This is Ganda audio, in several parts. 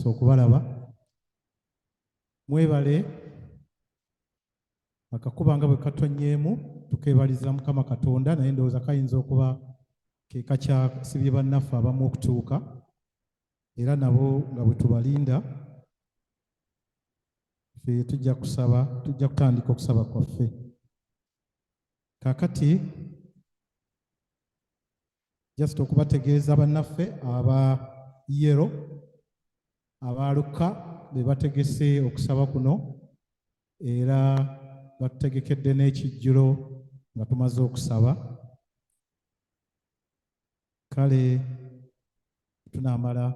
omukisa okubalaba. Mwebale akakuba nga bwe katonyeemu tukebaliza Mukama Katonda, naye ndowooza kayinza okuba ke kakyasibye bannaffe abamu okutuuka, era nabo nga bwe tubalinda ffe tujja kutandika okusaba kwaffe. Kaakati just okubategeeza bannaffe aba yero abaluka be bategese okusaba kuno, era batutegekedde n'ekijjulo nga tumaze okusaba. Kale tunaamala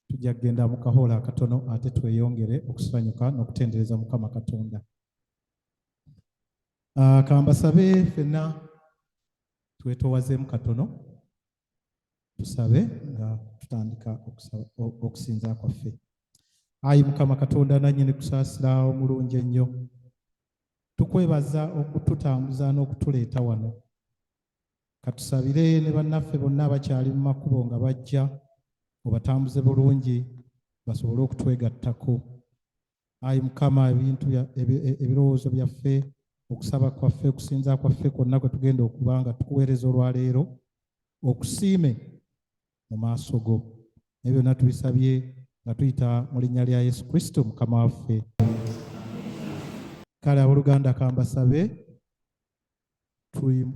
tujja kugenda mu kahoola akatono ate tweyongere okusanyuka n'okutendereza Mukama Katonda. Kambasabe ffenna twetoowazeemu katono tusabe nga tutandika okusinza kwaffe. Ayi Mukama Katonda nannyini kusaasira omulungi ennyo, tukwebaza okututambuza n'okutuleeta wano. Katusabire ne bannaffe bonna abakyali mu makubo nga bajja obatambuze bulungi basobole okutwegattako. Ayi Mukama, ebirowoozo byaffe, okusaba kwaffe, okusinza kwaffe kwonna kwe tugenda okuba nga tukuweereza olwaleero, okusiime mu maaso go. Ebyo byonna tubisabye nga tuyita mu linnya lya Yesu Kristo Mukama waffe. Kale abooluganda, kambasabe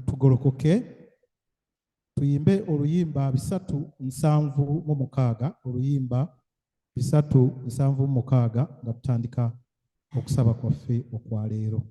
tugolokoke tuyimbe oluyimba 376, oluyimba 376 nga tutandika okusaba kwaffe okwaleero.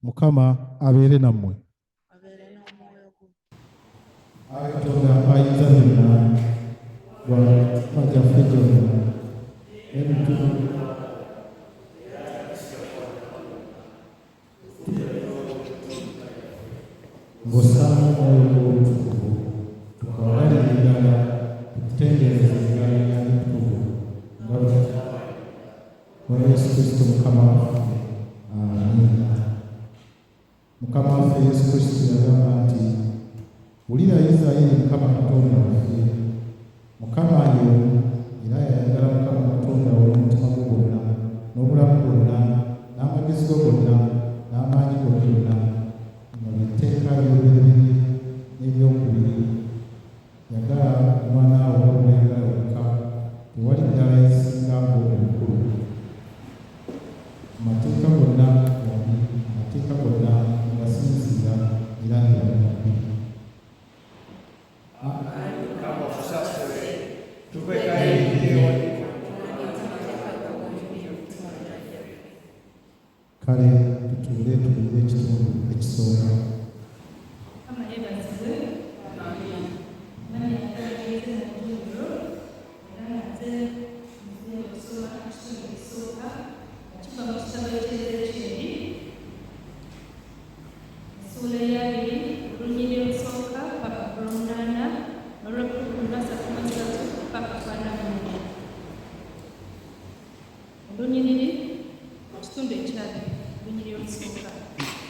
Mukama abeere nammwe. Ayi Katonda ayinza byonna wajjaffe gyonna ng'ossaamu omwoyo gw'obutukuvu tukawalalirira tukutendereza ebigambo bya bitukuvu nga bwe Yesu Kristo Mukama waffe. Amiina. Mukama waffe Yesu Kristo yagamba nti wulira Isirayiri, Mukama Katonda waffe, Mukama y'omu, era yayagala Mukama Katonda wo n'omutima gwo gwonna n'obulamu bwonna n'amagezi go gonna n'amaanyi go gonna, nga by'etteeka ly'olubereberye n'eryokubiri. Yagala omwana wo w'omwagala wekka, tewali ddala ezisinga obukulu. Amateeka gonna wabi, amateeka gonna ngasinzira era ngeyamubi. Kale tutuule tuwulire ekitundu ekisooka.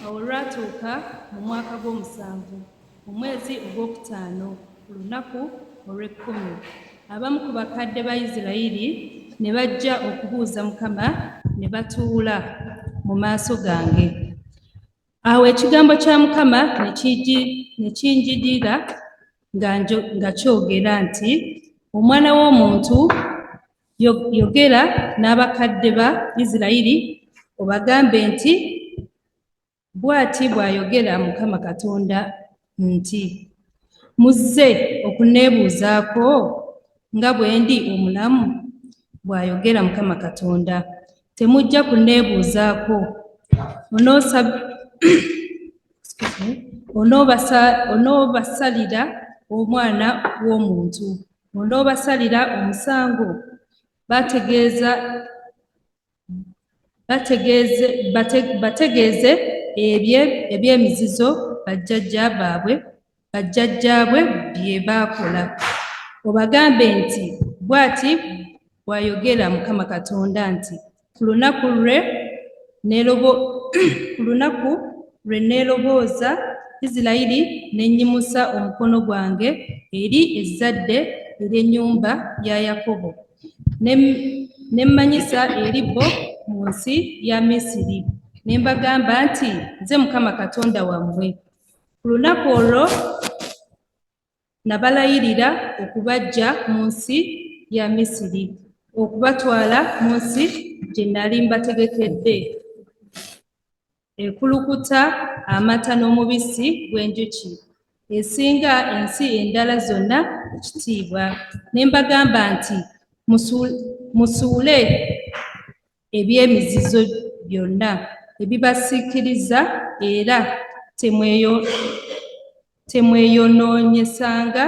Awo lwatuuka mu mwaka gw'omusanvu mu mwezi ogwokutaano ku lunaku olw'ekkumi, abamu ku bakadde ba Isirayiri ne bajja okubuuza Mukama, ne batuula mu maaso gange. Awo ekigambo kya Mukama ne kinjijira nga kyogera nti, omwana w'omuntu, yogera n'abakadde ba Isirayiri obagambe nti, bw'ati bw'ayogera Mukama Katonda nti, muzze okunneebuuzaako nga bwe ndi omulamu, bw'ayogera Mukama Katonda. Temujja kunneebuuzaako. Onoobasalira omwana w'omuntu, onoobasalira omusango. Bategeeze eby'emizizo bajjajjaabwe bye baakola. Obagambe nti, bw'ati bw'ayogera Mukama Katonda nti, ku lunaku lwe neerobooza Isirayiri ne nnyimusa omukono gwange eri ezzadde ery'ennyumba ya Yakobo, ne mmanyisa eribo mu nsi ya Misiri, ne mbagamba nti, nze Mukama Katonda wammwe. Ku lunaku olwo nabalayirira okubaggya mu nsi ya Misiri, okubatwala mu nsi gye nnali mbategekedde, ekulukuta amata n'omubisi gw'enjuki, esinga ensi endala zonna ekitiibwa. Ne mbagamba nti, musuule eby'emizizo byonna ebibasiikiriza, era temweyonoonyesanga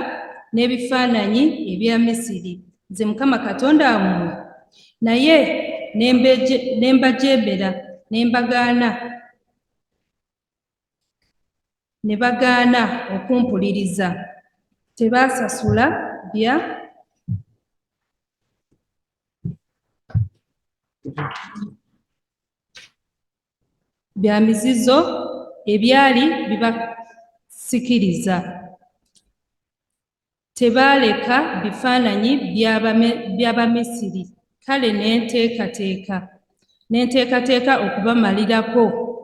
n'ebifaananyi ebya Misiri. Nze Mukama Katonda wammwe. Naye ne mbajeemera ne bagaana okumpuliriza. Tebaasasula bya mizizo ebyali bibasikiriza. Tebaaleka bifaananyi by'Abamisiri. Kale ne nteekateeka okubamalirako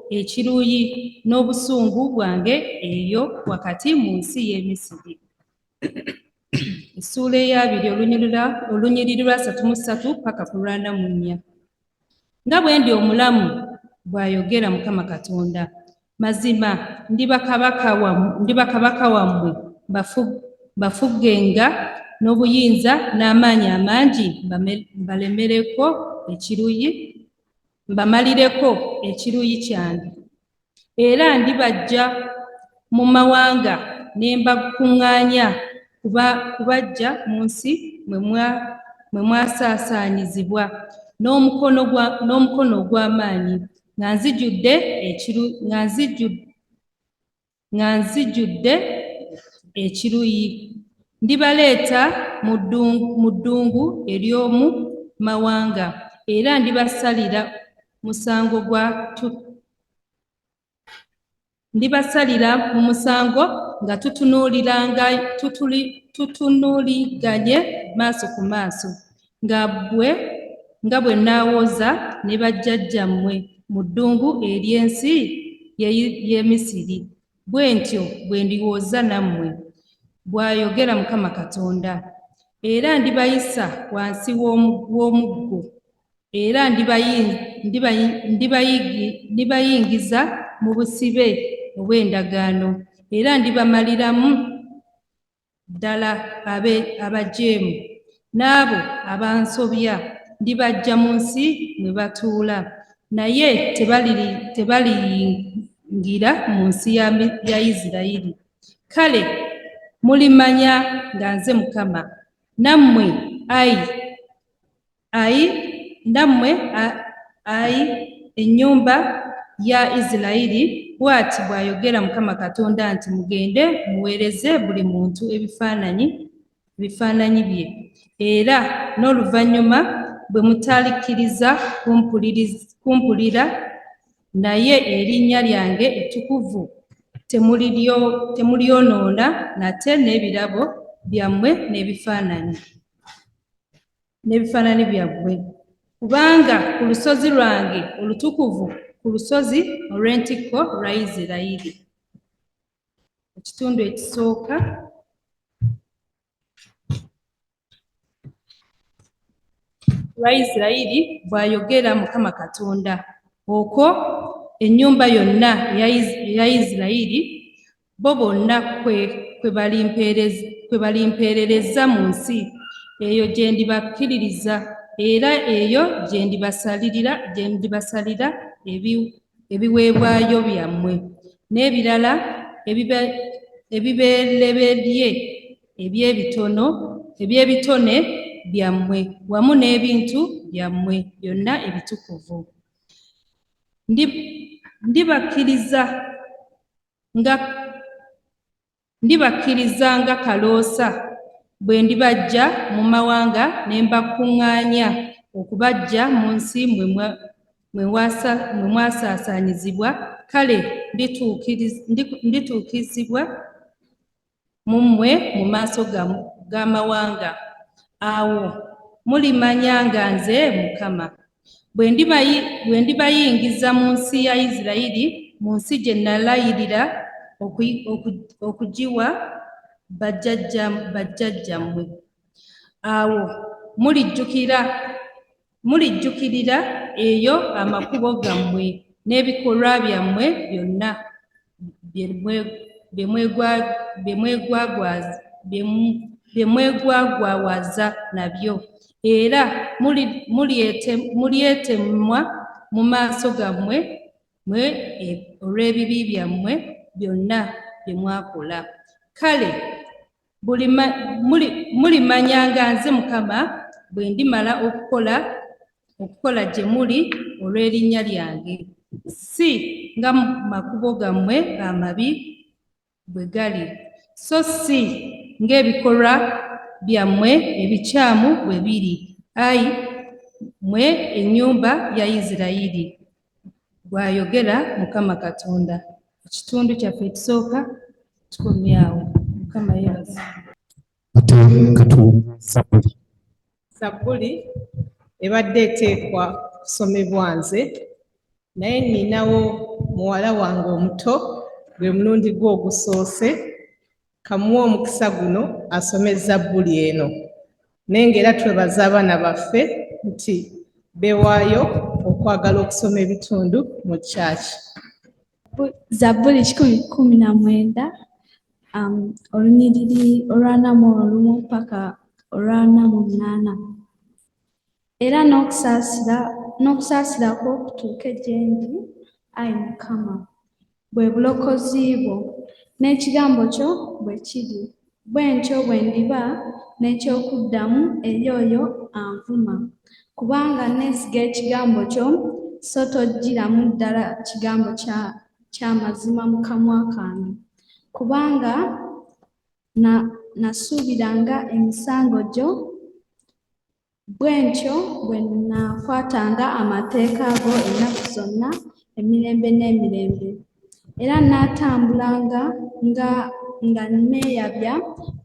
ekiruyi n'obusungu bwange eyo wakati mu nsi y'e Misiri. Essuula eya 2 olunyiriri lwa 33 paka ku lwa 4. Nga bwe ndi omulamu, bw'ayogera Mukama Katonda, mazima ndiba kabaka wammwe, bafugenga n'obuyinza n'amaanyi amangi, mbamalireko ekiruyi kyange. Era ndibaggya mu mawanga ne mbakuŋŋaanya kubaggya mu nsi mwe mwasaasaanyizibwa n'omukono ogw'amaanyi, nga nzijjudde ekiruyi. Ndibaleeta mu ddungu ery'omu mawanga, era ndibasalira mu musango nga tutunuuliganye maaso ku maaso, nga bwe naawoza ne bajjajjammwe mu ddungu ery'ensi y'e Misiri, bwe ntyo bwe ndiwoza nammwe, bw'ayogera Mukama Katonda. Era ndibayisa wansi w'omuggo, era ndibayingiza mu busibe obw'endagaano, era ndibamaliramu ddala abajeemu n'abo abansobya, ndibaggya mu nsi mwe batuula, naye tebaliyingira mu nsi ya Isirayiri. Kale mulimanya nga nze Mukama, nammwe ennyumba ya Isirayiri, bw'ati bw'ayogera Mukama Katonda nti mugende muweereze buli muntu ebifaananyi bye, era n'oluvannyuma bwe mutalikkiriza kumpulira, naye erinnya lyange ettukuvu temulyonoona nate n'ebirabo byammwe n'ebifaananyi byammwe. Kubanga ku lusozi lwange olutukuvu, ku lusozi olw'entikko lwa Isirayiri. Ekitundu ekisooka. Lwa Isirayiri bw'ayogera Mukama Katonda. Okwo ennyumba yonna eya Isirayiri bo bonna kwe balimpeerereza mu nsi eyo gye ndibakkiririza, era eyo gye ndibasalira ebiweebwayo byammwe n'ebirala ebibereberye eby'ebitone byammwe wamu n'ebintu byammwe byonna ebitukuvu. Ndibakkiriza nga kaloosa bwe ndibaggya mu mawanga ne mbakuŋŋaanya okubaggya mu nsi mwe mwasaasaanyizibwa. Kale ndituukizibwa mu mmwe mu maaso g'amawanga. Awo mulimanya nga nze Mukama bwe ndibayingiza mu nsi ya Isirayiri, mu nsi gye nalayirira okugiwa bajjajjammwe. Awo mulijjukirira eyo amakubo gammwe n'ebikolwa byammwe byonna bye mwegwagwawaza nabyo, era mulyetemwa mu maaso gammwe olw'ebibi byammwe byonna bye mwakola. Kale mulimanya nga nze Mukama bwe ndimala okukola gye muli olw'erinnya lyange, si nga makubo gammwe amabi bwe gali, so si ng'ebikolwa byammwe ebikyamu bwe biri, ayi mmwe ennyumba ya Isirayiri, bw'ayogera Mukama Katonda. Ekitundu kyaffe ekisooka tukomyawo. Mukama yeebaze. Ate katuwulire Zabbuli. Zabbuli ebadde eteekwa kusomebwa nze, naye nninawo muwala wange omuto gwe mulundi gwe ogusoose, kamuwa omukisa guno asome Zabbuli eno. Naye ng'era twebaza abaana baffe nti beewaayo okwagala okusoma ebitundu mu kyaki. Zabbuli 119 olunyiriri olw'41 mpaka olw'48. Era n'okusaasira kwo kutuuke gye ndi, Ayi Mukama, bwe bulokozi bwo, n'ekigambo kyo bwe kiri. Bwe ntyo bwe ndiba n'ekyokuddamu eri oyo anvuma. Kubanga neesiga ekigambo kyo, so tojjiramu ddala kigambo ky'amazima mu kamwa kange. Kubanga nasuubiranga emisango gyo, bwe ntyo bwe naakwatanga amateeka go ennaku zonna emirembe n'emirembe. Era naatambulanga nga neeyabya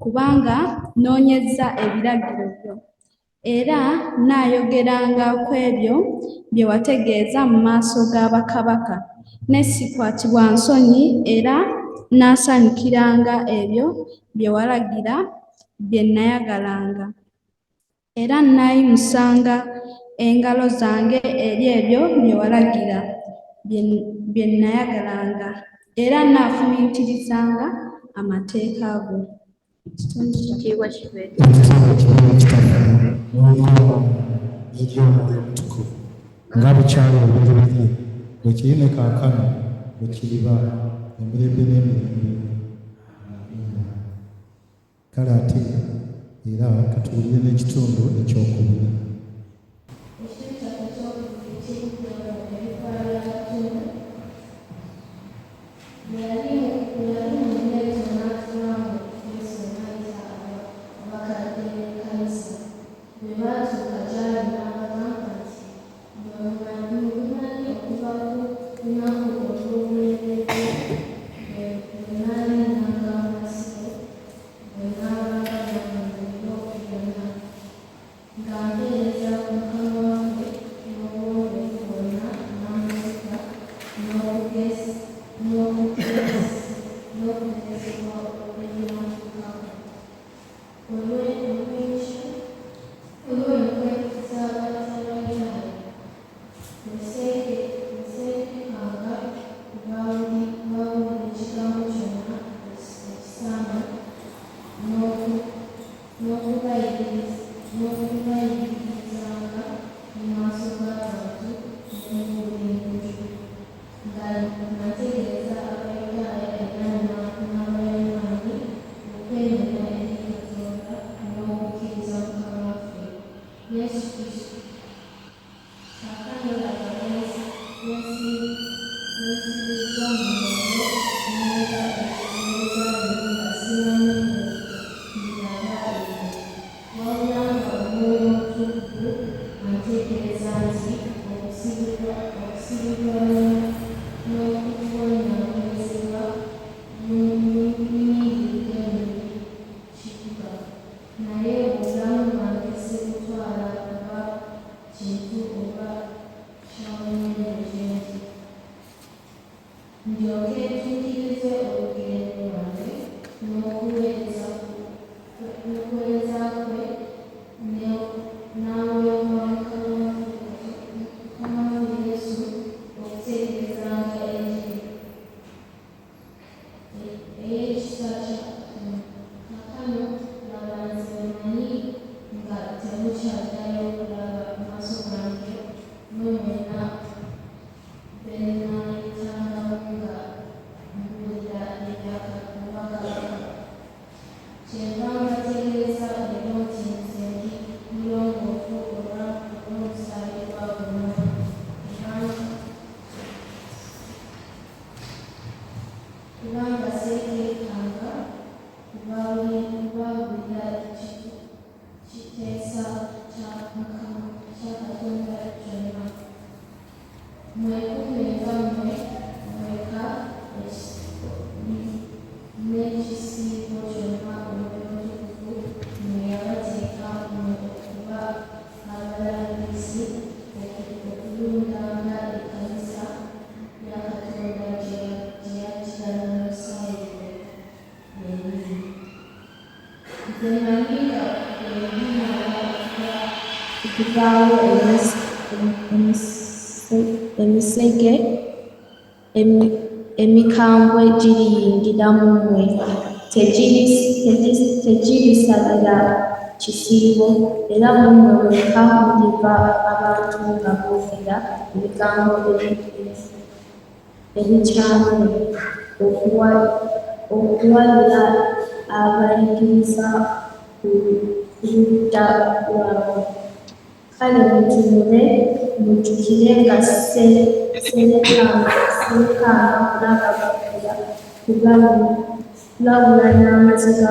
kubanga noonyezza ebiragiro byo. Era naayogeranga ku ebyo bye wategeeza mu maaso ga bakabaka, ne sikwatibwa nsonyi, era naasanyukiranga ebyo bye walagira bye nayagalanga. Era naayimusanga engalo zange eri ebyo bye walagira bye nayagalanga, era naafumiitirizanga amateeka go. Ekitiibwa kibeere. Eby'Omwoyo Omutukuvu nga bukyali olubereberye bwe kiri ne kaakano bwe kiriba emirembe n'emirembe. Kale ate era katuwulire n'ekitundu ekyokubiri. Emisege emikambwe giriyingira mu mmwe, tegirisalira kisiibo, era mummwe mwekka muliva abantu nga boogera ebigambo ebikyamye okuwalira abayigiriza ku ludda lwabwe. Kale mutunule mujjukire nga Serekanda kulabula n'amaziga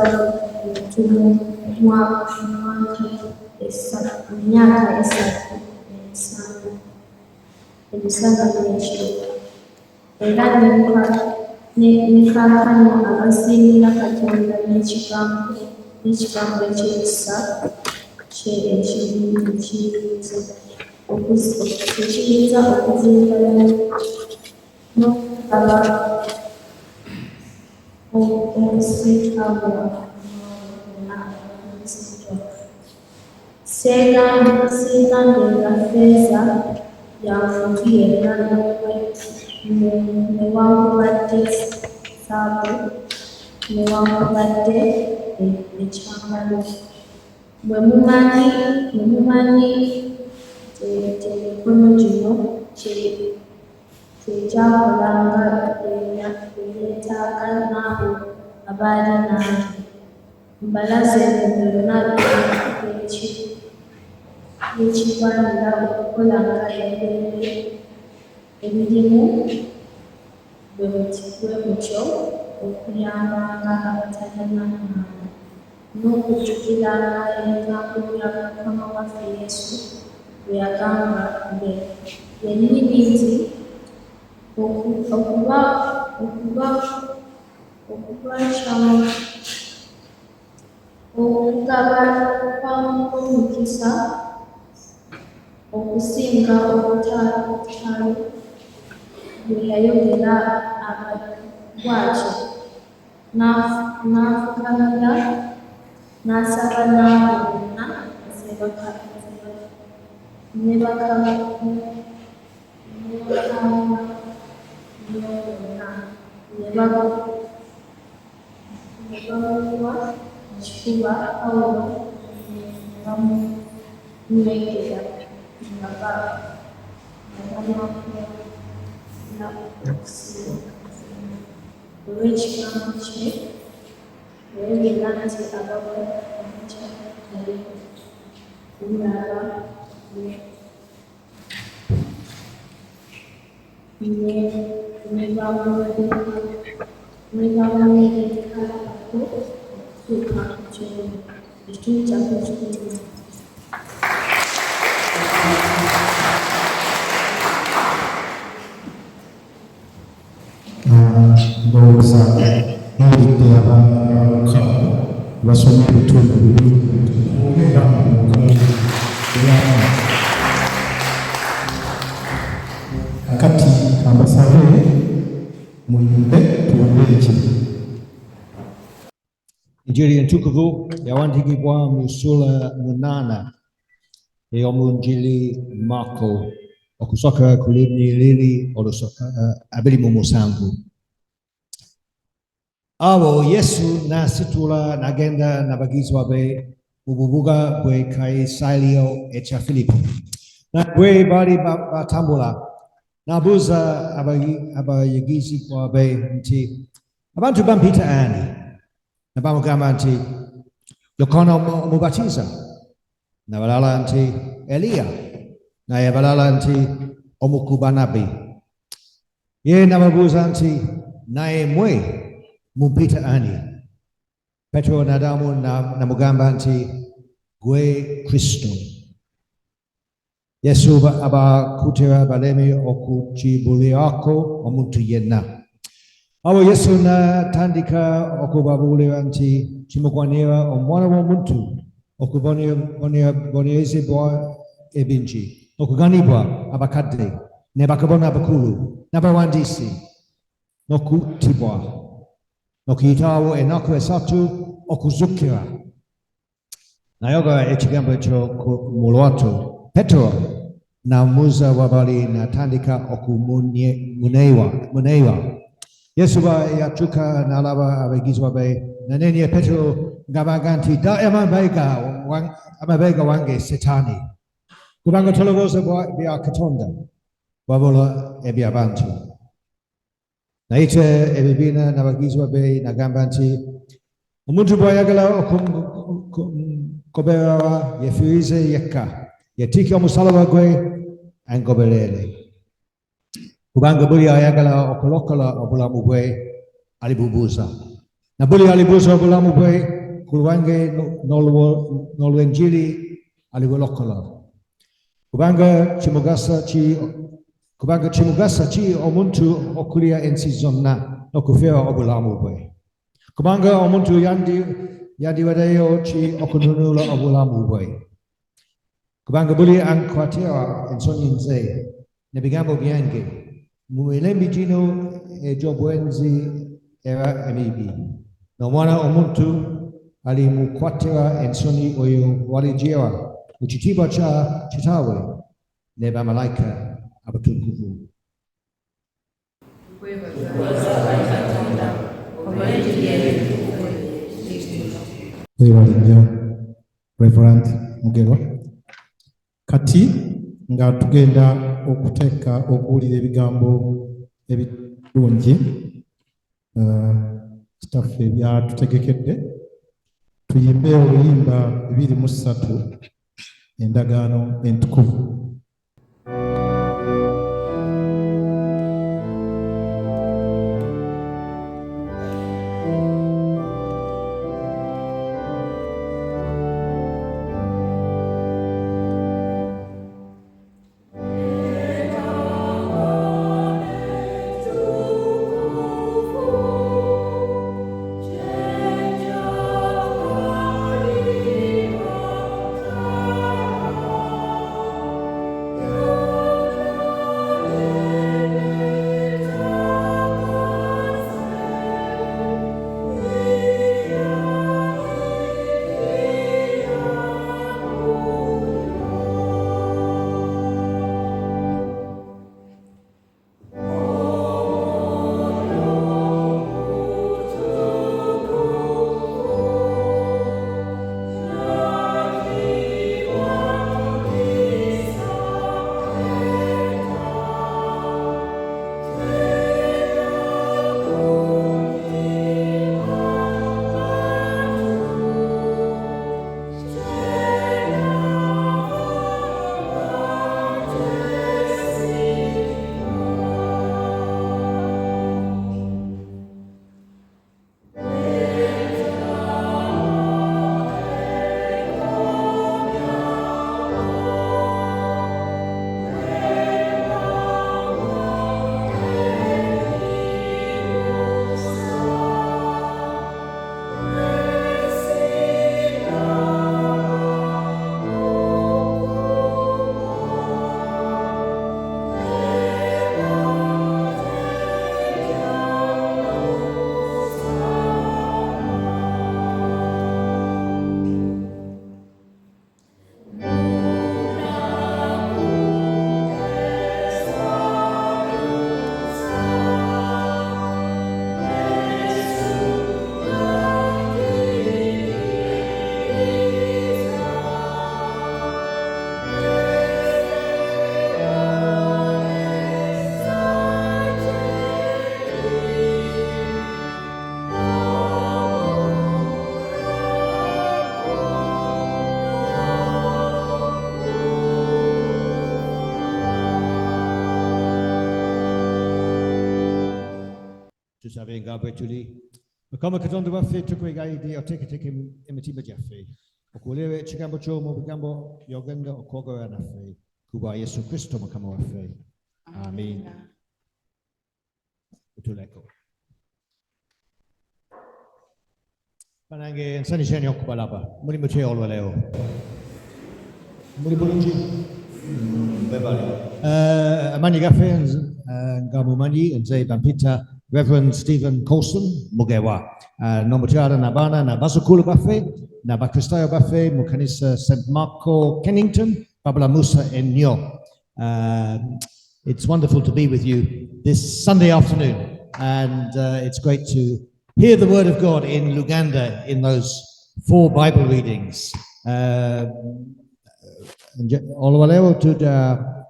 muntu mu myaka 3 emisana n'ekiro. Era ne kaakano abasingira Katonda n'ekigambo eky'ekisa kye ekiyinza okuzimbala n'okugaba okusitabula seegambenga ffeeza ya muntu yenna newankubadde ssaabu newankubadde ekyambalo. Bwe mumanyi emikono gino kyekyakolanga ebyetaaga n'abo abaali nange. Mbalaze byonna ekigwanira okukolanga emirembe ebirimu bwe mutyo okuyambanga abatalina mwana n'okujjukiranga ebigambo bya Mukama waffe Yesu bwe yagamba yennyini nti okugabana kwamu omukisa okusinga obutalo bwe yayogera bw'atyo n'afukamira n'asaba n'abo bonna ne bakama ne bamuwa ekifuba Pawulo ne bamunywegera nga bamwakula okusinga. Olw'ekigambo kye yayogera nti abagwa omukya yali kulaba ne bamuwerekalako okutuuka ku kyoma ekitundu kyaffe ekikulu. Ndowooza mwulidde abantu basoma ebitundu bibiri kati ambasabe muyimbe tuwulire ekibi. Injili entukuvu yawandiikibwa mu ssula 8 ey'omunjiri Marko okusooka ku liri olusooka 27. Awo Yesu n'asitula n'agenda n'abayigirizwa be mu bubuga bw'e Kayisaliya ekya Filipo. Bwe baali batambula n'abuuza abayigirizwa be nti, abantu bampita ani? Ne bamugamba nti, Yokaana Omubatiza, n'abalala nti Eliya, naye abalala nti omu ku bannabbi. Ye n'ababuuza nti, naye mmwe mumpita ani? Petero n'addamu n'amugamba nti, gwe Kristo. Yesu abakuutira baleme okukibuulirako omuntu yenna. Awo Yesu n'atandika okubabuulira nti kimugwanira omwana w'omuntu okubonerezebwa ebingi, okuganibwa abakadde ne bakabona abakulu n'abawandiisi, n'okuttibwa, n'okuyitawo ennaku 3 okuzuukira. N'ayogera ekigambo ekyo mu lwatu. Petero n'amuuza wabali n'atandika okumuneewa. Yesu bwe yatuuka n'alaba abayigirizwa be, n'anenya Petero ng'abaga nti, dda amabega wange Setaani, kubanga tolowooza bya Katonda wabula eby'abantu. Naite ebibina n'abagizi be nagamba nti omuntu bw'ayagala okugoberera yefiirize yekka, yeetiike omusalaba gwe angoberere. Kubanga buli ayagala okulokola obulamu bwe alibubuuza, na buli alibuuza obulamu bwe ku lwange n'olw'enjiri alibulokola. Kubanga kimugasa ki omuntu okulya ensi zonna n'okufiira obulamu bwe? Kubanga omuntu yandiwaddeyo ki okununula obulamu bwe? Kubanga buli ankwatira ensonyi nze n'ebigambo byange mu mirembe gino egy'obwenzi era emibi, n'omwana omuntu alimukwatira ensonyi oyo walijira mu kitiibwa kya kitaawe ne bamalayika abatukuvu. Weebale nnyo Reverend Mugerwa. Kati nga tugenda okuwulira ebigambo ebirungi kitaffe byatutegekedde, tuyimbe oluyimba 23 endagaano entukuvu. Tusabe engabo etuli. Mukama Katonda waffe tukwegayiridde oteeketeeke emitima gyaffe okuwulira ekigambo kyo mu bigambo by'ogenda okwogera naffe ku bwa Yesu Kristo Mukama waffe. Amin. Tutuleko. Banange nsanyusa nnyo okubalaba. Muli mutya olwaleero? Muli bulungi? Amanyi gaffe nga mumanyi nze bampita Reverend Stephen Colson Mugerwa, n'omukyala n'abaana n'abazzukulu baffe n'abakristaayo baffe mu kanisa St. Marco Kennington babulamusa ennyo. It's wonderful to be with you this Sunday afternoon, and it's great to hear the word of God in Luganda in those 4 Bible readings. Olwaleero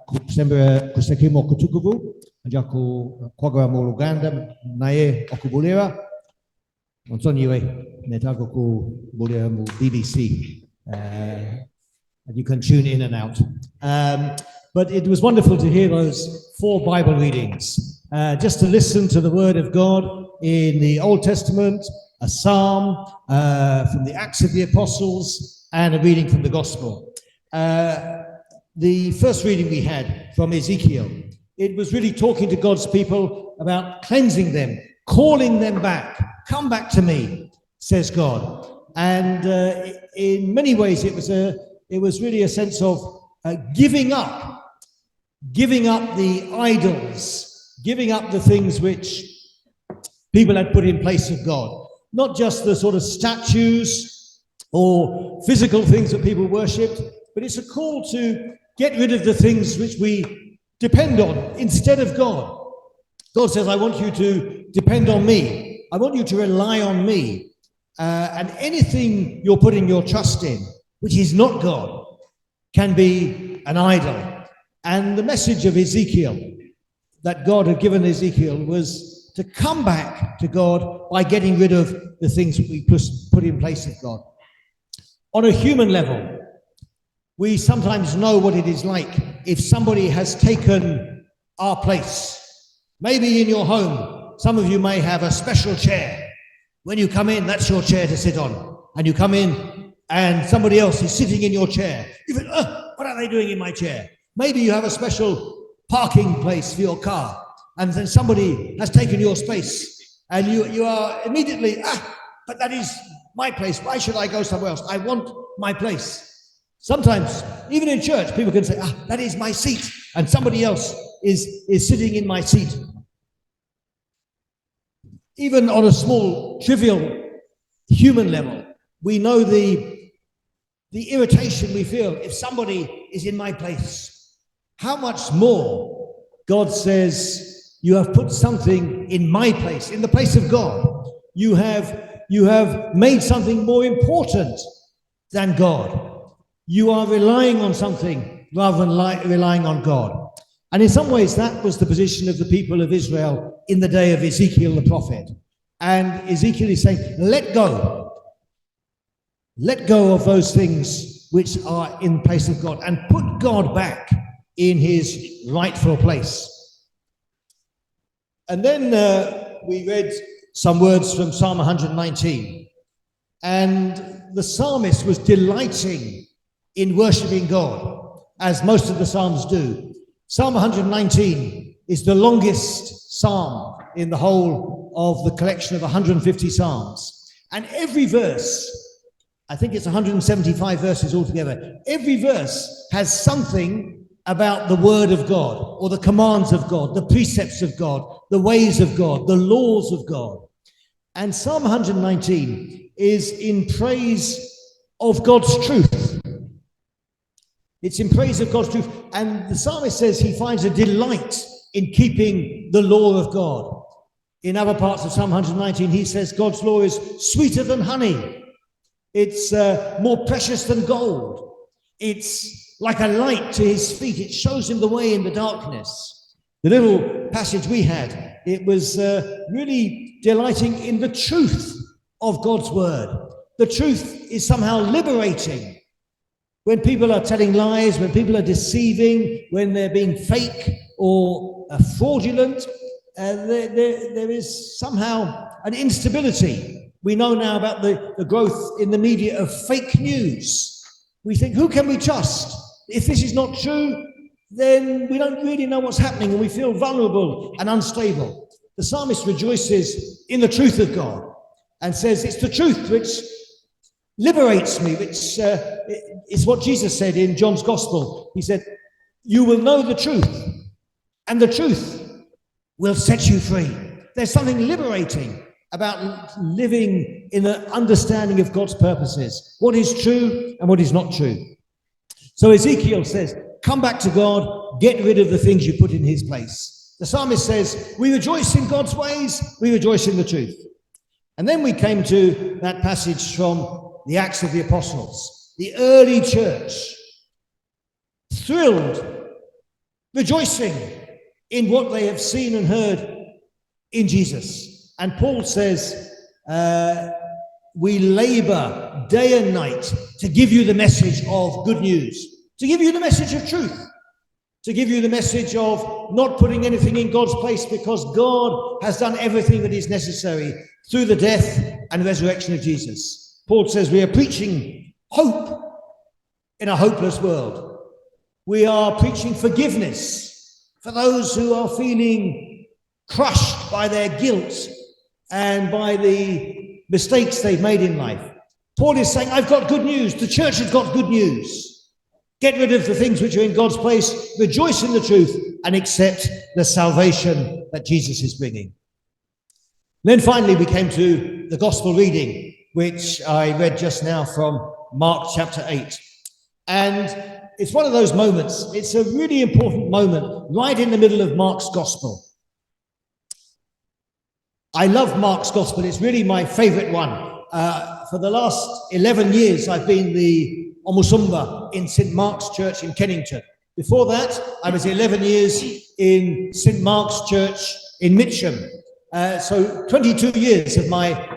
kusembera kusekimo kutukuvu aja ko koga mo Uganda na e o ku bulera. Monsoni we me tago ko bulera mo BBC. And you can tune in and out. But it was wonderful to hear those 4 Bible readings, just to listen to the Word of God in the Old Testament, a psalm from the Acts of the Apostles, and a reading from the Gospel. The first reading we had from Ezekiel, it was really talking to God's people about cleansing them, calling them back. Come back to me, says God. And in many ways, it was really a sense of giving up the idols, giving up the things which people had put in place of God. Not just the sort of statues or physical things that people worshipped, but it's a call to get rid of the things which we depend on instead of God. God says, I want you to depend on me. I want you to rely on me. And anything you're putting your trust in, which is not God, can be an idol. And the message of Ezekiel that God had given Ezekiel was to come back to God by getting rid of the things that we put in place of God. On a human level, we sometimes know what it is like if somebody has taken our place. Maybe in your home, some of you may have a special chair. When you come in, that's your chair to sit on. And you come in and somebody else is sitting in your chair. You think, what are they doing in my chair? Maybe you have a special parking place for your car and then somebody has taken your space and you are immediately, but that is my place. Why should I go somewhere else? I want my place. Sometimes, even in church, people can say, that is my seat, and somebody else is sitting in my seat. Even on a small, trivial human level, we know the irritation we feel if somebody is in my place. How much more God says, you have put something in my place, in the place of God. You have made something more important than God. You are relying on something rather than relying on God. And in some ways, that was the position of the people of Israel in the day of Ezekiel the prophet. And Ezekiel is saying, let go. Let go of those things which are in place of God and put God back in his rightful place. And then we read some words from Psalm 119. And the psalmist was delighting in worshiping God, as most of the Psalms do. Psalm 119 is the longest psalm in the whole of the collection of 150 psalms. And every verse, I think it's 175 verses altogether, every verse has something about the word of God, or the commands of God, the precepts of God, the ways of God, the laws of God. And Psalm 119 is in praise of God's truth. It's in praise of God's truth. And the psalmist says he finds a delight in keeping the law of God. In other parts of Psalm 119, he says God's law is sweeter than honey. It's more precious than gold. It's like a light to his feet. It shows him the way in the darkness. The little passage we had, it was really delighting in the truth of God's word. The truth is somehow liberating. When people are telling lies, when people are deceiving, when they're being fake or fraudulent, there is somehow an instability. We know now about the growth in the media of fake news. We think, who can we trust? If this is not true, then we don't really know what's happening and we feel vulnerable and unstable. The psalmist rejoices in the truth of God and says, it's the truth which liberates me, which is what Jesus said in John's Gospel. He said, you will know the truth, and the truth will set you free. There's something liberating about living in an understanding of God's purposes, what is true and what is not true. So Ezekiel says, come back to God, get rid of the things you put in his place. The psalmist says, we rejoice in God's ways, we rejoice in the truth. And then we came to that passage from the Acts of the Apostles, the early church, thrilled, rejoicing in what they have seen and heard in Jesus. And Paul says, we labor day and night to give you the message of good news, to give you the message of truth, to give you the message of not putting anything in God's place, because God has done everything that is necessary through the death and resurrection of Jesus. Paul says we are preaching hope in a hopeless world. We are preaching forgiveness for those who are feeling crushed by their guilt and by the mistakes they've made in life. Paul is saying, I've got good news. The church has got good news. Get rid of the things which are in God's place, rejoice in the truth, and accept the salvation that Jesus is bringing. Then finally, we came to the gospel reading, which I read just now from Mark chapter 8. And it's one of those moments, it's a really important moment, right in the middle of Mark's gospel. I love Mark's gospel. It's really my favorite one. For the last 11 years, I've been the Omusumba in St. Mark's Church in Kennington. Before that, I was 11 years in St. Mark's Church in Mitcham. So 22 years of my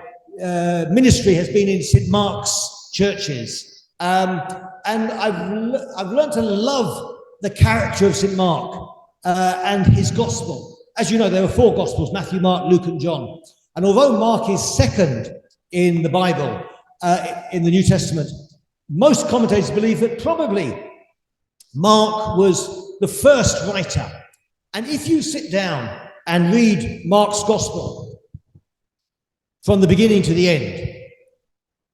ministry has been in St. Mark's churches. And I've learned to love the character of St. Mark and his gospel. As you know, there are 4 gospels, Matthew, Mark, Luke, and John. And although Mark is second in the Bible, in the New Testament, most commentators believe that probably Mark was the first writer. And if you sit down and read Mark's gospel from the beginning to the end,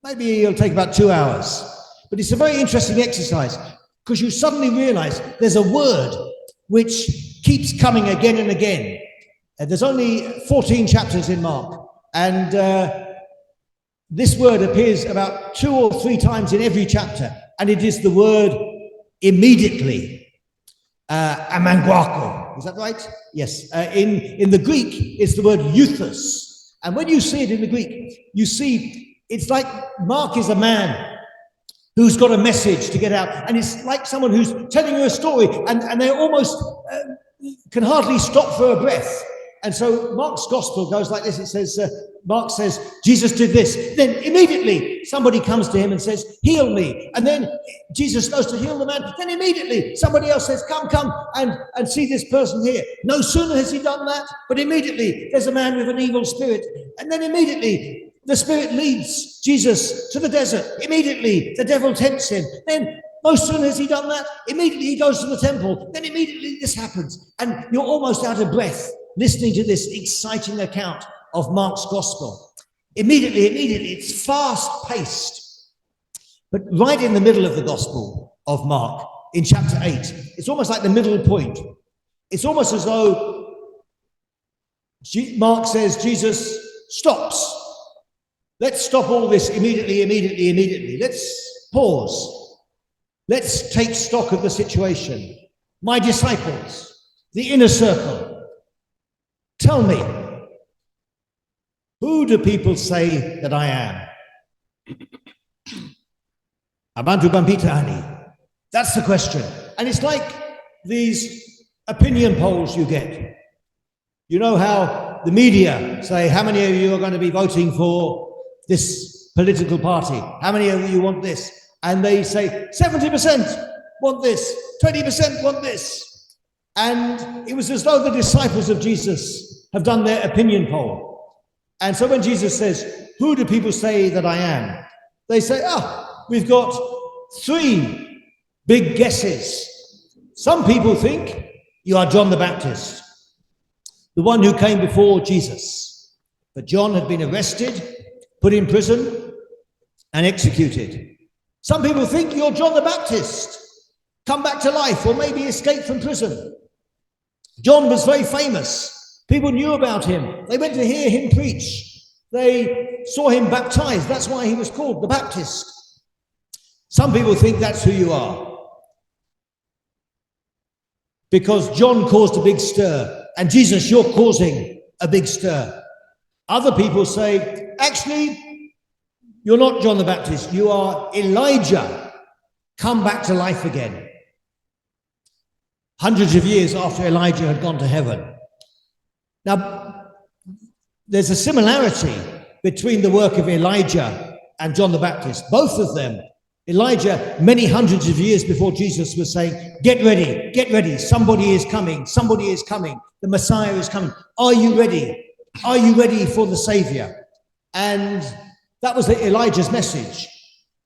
maybe it'll take about 2 hours. But it's a very interesting exercise, because you suddenly realize there's a word which keeps coming again and again. There's only 14 chapters in Mark, and this word appears about 2 or 3 times in every chapter, and it is the word immediately. Amanguako, is that right? Yes. In the Greek, it's the word euthus. And when you see it in the Greek, you see it's like Mark is a man who's got a message to get out. And it's like someone who's telling you a story, and they almost can hardly stop for a breath. And so Mark's gospel goes like this. It says, Mark says, Jesus did this. Then immediately somebody comes to him and says, heal me. And then Jesus goes to heal the man. Then immediately somebody else says, come and see this person here. No sooner has he done that, but immediately there's a man with an evil spirit. And then immediately the spirit leads Jesus to the desert. Immediately the devil tempts him. Then no sooner has he done that, immediately he goes to the temple. Then immediately this happens. And you're almost out of breath listening to this exciting account of Mark's gospel. Immediately, it's fast-paced. But right in the middle of the gospel of Mark, in chapter 8, it's almost like the middle point. It's almost as though Mark says, Jesus stops. Let's stop all this immediately. Let's pause. Let's take stock of the situation. My disciples, the inner circle, tell me, who do people say that I am? Abantu Bampitani. That's the question. And it's like these opinion polls you get. You know how the media say, how many of you are going to be voting for this political party? How many of you want this? And they say 70% want this, 20% want this. And it was as though the disciples of Jesus have done their opinion poll. And so when Jesus says, who do people say that I am? They say, we've got 3 big guesses. Some people think you are John the Baptist, the one who came before Jesus. But John had been arrested, put in prison, and executed. Some people think you're John the Baptist, come back to life, or maybe escaped from prison. John was very famous. People knew about him. They went to hear him preach. They saw him baptized. That's why he was called the Baptist. Some people think that's who you are, because John caused a big stir, and Jesus, you're causing a big stir. Other people say, actually, you're not John the Baptist. You are Elijah, come back to life again. hundreds of years after Elijah had gone to heaven. Now, there's a similarity between the work of Elijah and John the Baptist. Both of them, Elijah, many hundreds of years before Jesus, was saying, get ready, somebody is coming, the Messiah is coming. Are you ready? Are you ready for the Savior? And that was Elijah's message.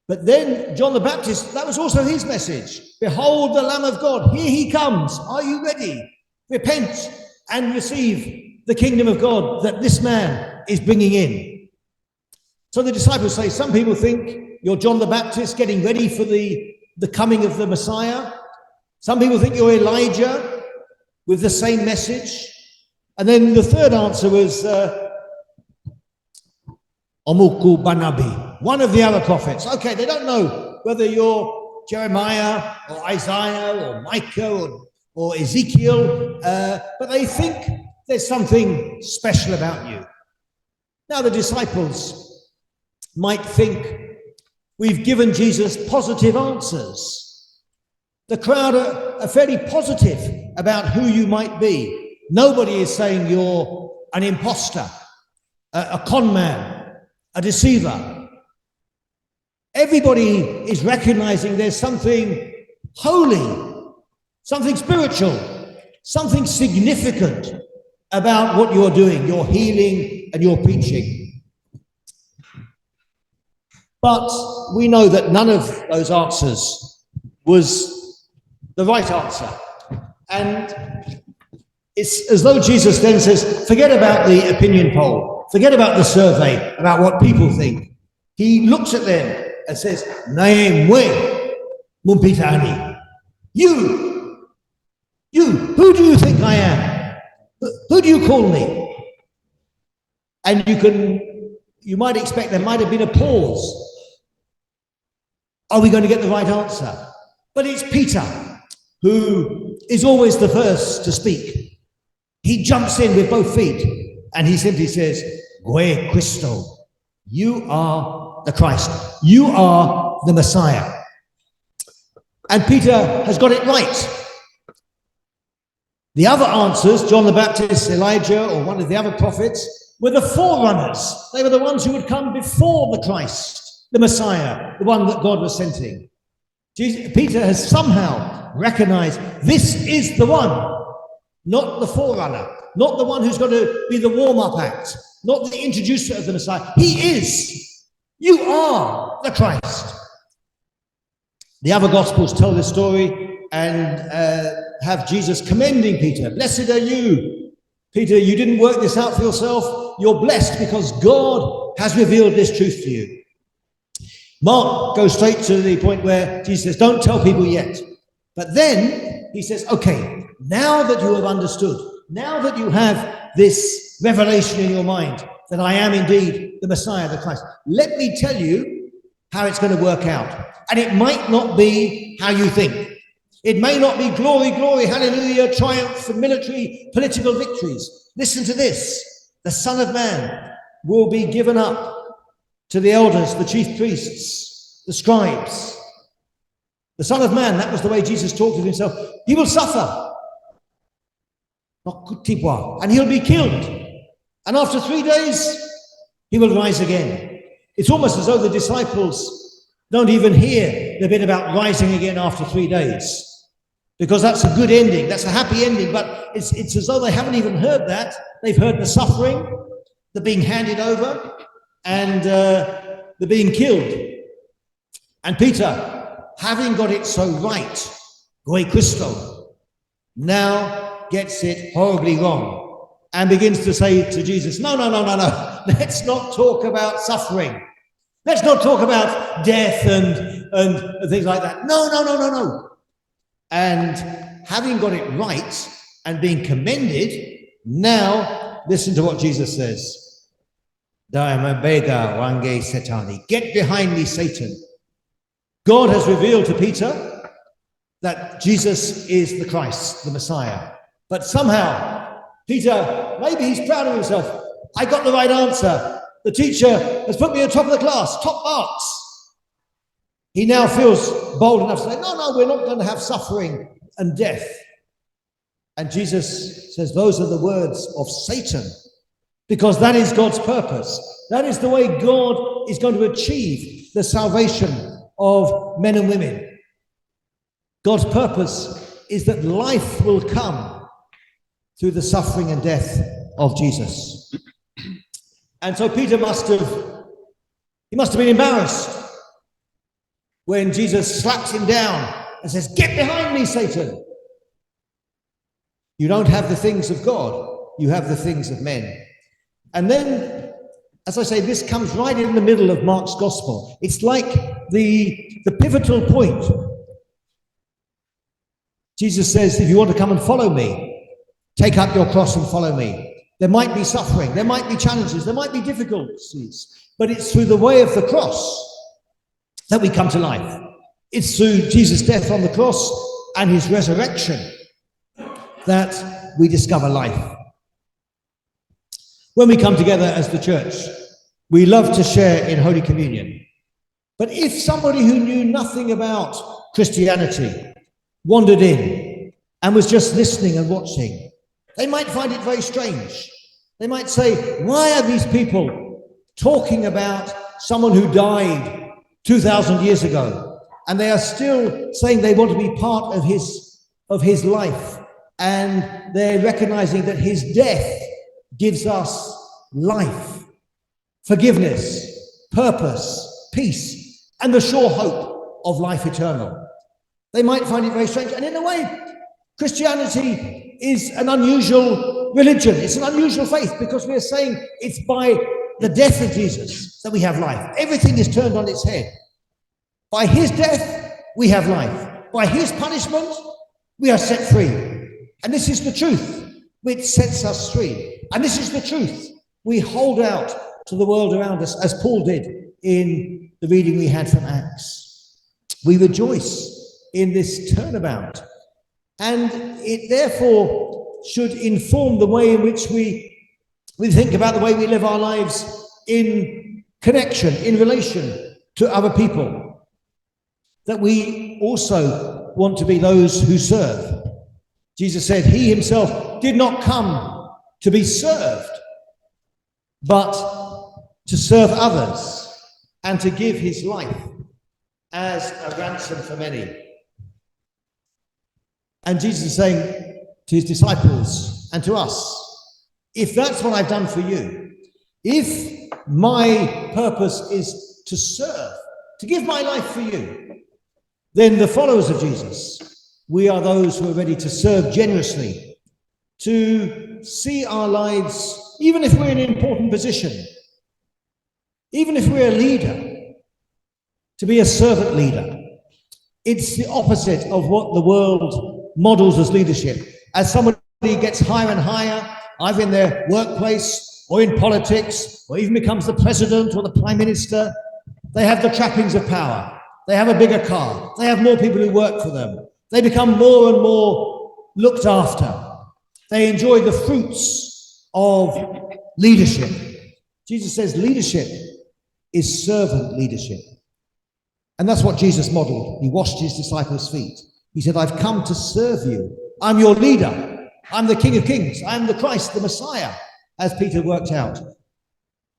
But then John the Baptist, that was also his message. Behold the Lamb of God, here he comes. Are you ready? Repent and receive the kingdom of God that this man is bringing in. So the disciples say, some people think you're John the Baptist getting ready for the coming of the Messiah. Some people think you're Elijah with the same message. And then the third answer was Omuku Banabi, one of the other prophets. Okay, they don't know whether you're Jeremiah or Isaiah or Micah or Ezekiel, but they think there's something special about you. Now the disciples might think we've given Jesus positive answers. The crowd are fairly positive about who you might be. Nobody is saying you're an imposter, a con man, a deceiver. Everybody is recognizing there's something holy, something spiritual, something significant about what you're doing, your healing and your preaching. But we know that none of those answers was the right answer. And it's as though Jesus then says, forget about the opinion poll, forget about the survey, about what people think. He looks at them and says, Nae mwe mumpitani. You, who do you think I am? Who do you call me? And you might expect there might have been a pause. Are we going to get the right answer? But it's Peter who is always the first to speak. He jumps in with both feet and he simply says, Gue Christo, you are the Christ. You are the Messiah. And Peter has got it right. The other answers, John the Baptist, Elijah, or one of the other prophets, were the forerunners. They were the ones who would come before the Christ, the Messiah, the one that God was sending. Peter has somehow recognized this is the one, not the forerunner, not the one who's going to be the warm-up act, not the introducer of the Messiah. He is. You are the Christ. The other Gospels tell this story and have Jesus commending Peter. Blessed are you, Peter, you didn't work this out for yourself. You're blessed because God has revealed this truth to you. Mark goes straight to the point where Jesus says, don't tell people yet. But then he says, okay, now that you have understood, now that you have this revelation in your mind that I am indeed the Messiah, the Christ, let me tell you how it's going to work out. And it might not be how you think. It may not be glory, glory, hallelujah, triumph and military, political victories. Listen to this. The Son of Man will be given up to the elders, the chief priests, the scribes. The Son of Man, that was the way Jesus talked of himself. He will suffer. And he'll be killed. And after 3 days, he will rise again. It's almost as though the disciples don't even hear the bit about rising again after 3 days. Because that's a good ending, that's a happy ending, but it's as though they haven't even heard that. They've heard the suffering, the being handed over, and the being killed. And Peter, having got it so right, Goy Christo, now gets it horribly wrong and begins to say to Jesus, no, let's not talk about suffering. Let's not talk about death and things like that. No. And having got it right and being commended, now listen to what Jesus says. Get behind me, Satan. God has revealed to Peter that Jesus is the Christ, the Messiah. But somehow, Peter, maybe he's proud of himself. I got the right answer. The teacher has put me on top of the class, top marks. He now feels bold enough to say, no, we're not going to have suffering and death. And Jesus says those are the words of Satan, because that is God's purpose. That is the way God is going to achieve the salvation of men and women. God's purpose is that life will come through the suffering and death of Jesus. And so Peter must have been embarrassed when Jesus slaps him down and says, "Get behind me, Satan. You don't have the things of God, you have the things of men." And then, as I say, this comes right in the middle of Mark's gospel. It's like the pivotal point. Jesus says, if you want to come and follow me, take up your cross and follow me. There might be suffering, there might be challenges, there might be difficulties, but it's through the way of the cross that we come to life. It's through Jesus' death on the cross and his resurrection that we discover life. When we come together as the church, we love to share in Holy Communion. But if somebody who knew nothing about Christianity wandered in and was just listening and watching, they might find it very strange. They might say, why are these people talking about someone who died 2,000 years ago? And they are still saying they want to be part of his life. And they're recognizing that his death gives us life, forgiveness, purpose, peace, and the sure hope of life eternal. They might find it very strange. And in a way, Christianity is an unusual religion. It's an unusual faith because we're saying it's by the death of Jesus that we have life. Everything is turned on its head. By his death, we have life. By his punishment, we are set free. And this is the truth which sets us free. And this is the truth we hold out to the world around us, as Paul did in the reading we had from Acts. We rejoice in this turnabout. And it therefore should inform the way in which we think about the way we live our lives in connection, in relation to other people. That we also want to be those who serve. Jesus said he himself did not come to be served, but to serve others and to give his life as a ransom for many. And Jesus is saying to his disciples and to us, if that's what I've done for you, if my purpose is to serve, to give my life for you, then the followers of Jesus, we are those who are ready to serve generously, to see our lives, even if we're in an important position, even if we're a leader, to be a servant leader. It's the opposite of what the world models as leadership. As somebody gets higher and higher, either in their workplace or in politics, or even becomes the president or the prime minister, they have the trappings of power. They have a bigger car. They have more people who work for them. They become more and more looked after. They enjoy the fruits of leadership. Jesus says leadership is servant leadership. And that's what Jesus modeled. He washed his disciples' feet. He said, I've come to serve you. I'm your leader. I'm the King of Kings. I'm the Christ, the Messiah, as Peter worked out.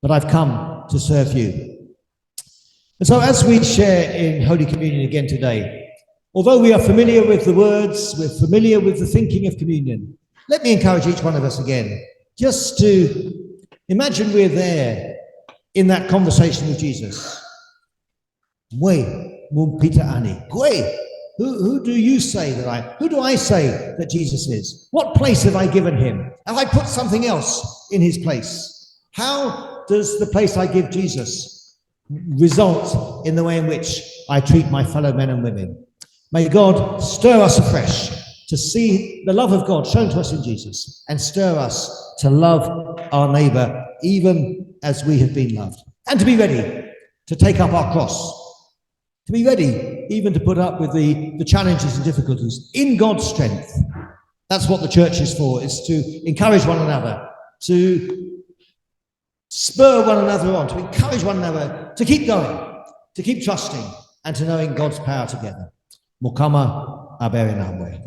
But I've come to serve you. And so as we share in Holy Communion again today, although we are familiar with the words, we're familiar with the thinking of communion, let me encourage each one of us again, just to imagine we're there in that conversation with Jesus. Who do you say who do I say that Jesus is? What place have I given him? Have I put something else in his place? How does the place I give Jesus result in the way in which I treat my fellow men and women? May God stir us afresh to see the love of God shown to us in Jesus and stir us to love our neighbour even as we have been loved, and to be ready to take up our cross, to be ready even to put up with the challenges and difficulties in God's strength. That's what the church is for, is to encourage one another, to spur one another on, to encourage one another to keep going, to keep trusting, and to knowing God's power together. Mukama abere namwe.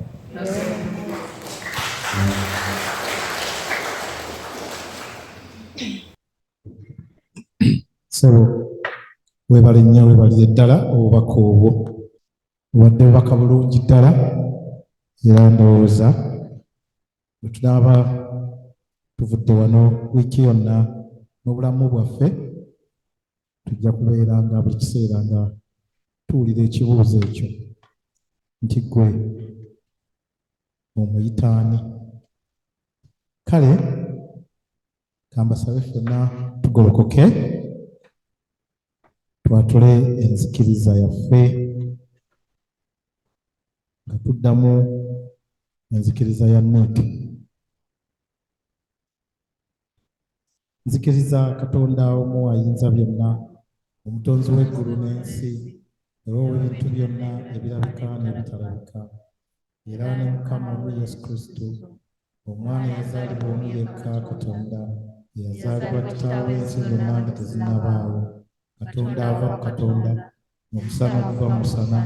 Ssebo weebale nnyo, weebalire ddala obubaka obwo. Obadde bubaka bulungi ddala era ndowooza bwe tunaaba tuvudde wano wiiki yonna n'obulamu bwaffe tujja kubeera nga buli kiseera nga tuwulira ekibuuzo ekyo nti ggwe omuyitaani. Kale kambasabe ffenna tugolokoke twatule enzikiriza yaffe nga tuddamu enzikiriza ya Nuutu. Nzikiriza Katonda omu ayinza byonna, omutonzi w'eggulu n'ensi era ow'ebintu byonna ebirabika n'ebitalabika, era ne Mukama omu Yesu Kristo, omwana eyazaalibwa omu yekka Katonda, eyazaalibwa kitaawe ensi zonna nga tezinnabaawo, Katonda ava mu Katonda, omusana oguva mu musana,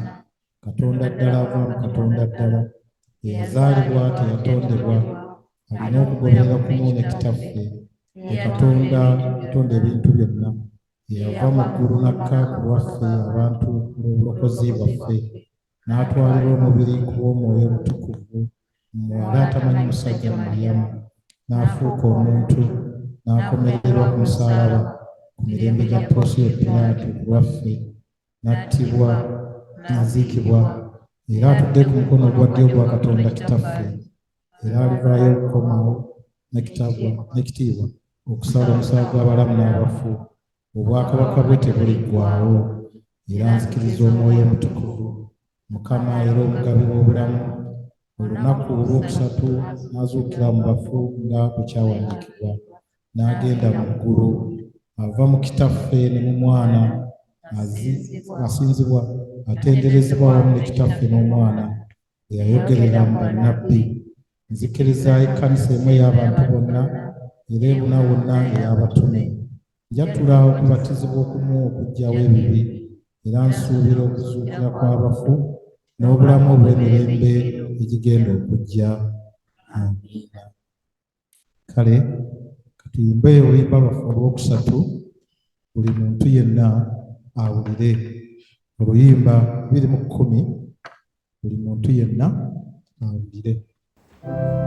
Katonda ddala ava mu Katonda ddala, eyazaalibwa teyatondebwa, alina okugoberera kumu ne Kitaffe, ye Katonda atonda ebintu byonna, eyava mu ggulu n'akka ku lwaffe abantu olw'obulokozi bwaffe, n'atwalibwa omubiri ku bw'Omwoyo Omutukuvu, muwala atamanyi musajja Maliyamu, n'afuuka omuntu, n'akomererwa ku musaalaba ku mirembe gya Ponsiyo Piraato ku lwaffe, n'attibwa, n'aziikibwa, era atudde ku mukono ogwa ddyo gwa Katonda Kitaffe, era alivaayo okukomawo n'ekitiibwa okusala omusango gw'abalamu n'abafu, obwakabaka bwe tebuliggwaawo. Era nzikiriza Omwoyo Omutukuvu, Mukama era omugabi w'obulamu, olunaku olwokusatu n'azuukira mu bafu nga bwe kyawandiikibwa, n'agenda mu ggulu, ava mu Kitaffe ne mu Mwana, asinzibwa, atenderezebwa wamu ne Kitaffe n'Omwana, eyayogerera mu bannabbi. Nzikiriza ekkanisa emu ey'abantu bonna era ebuna wonna ey'abatume. Njatula okubatizibwa okumu okuggyawo ebibi, era nsuubira okuzuukira kw'abafu n'obulamu obw'emirembe egigenda okujja. Amiina. Kale katuyimbe oluyimba lwaffe olwokusatu, buli muntu yenna awulire. Oluyimba 2:10, buli muntu yenna awulire. Thank you.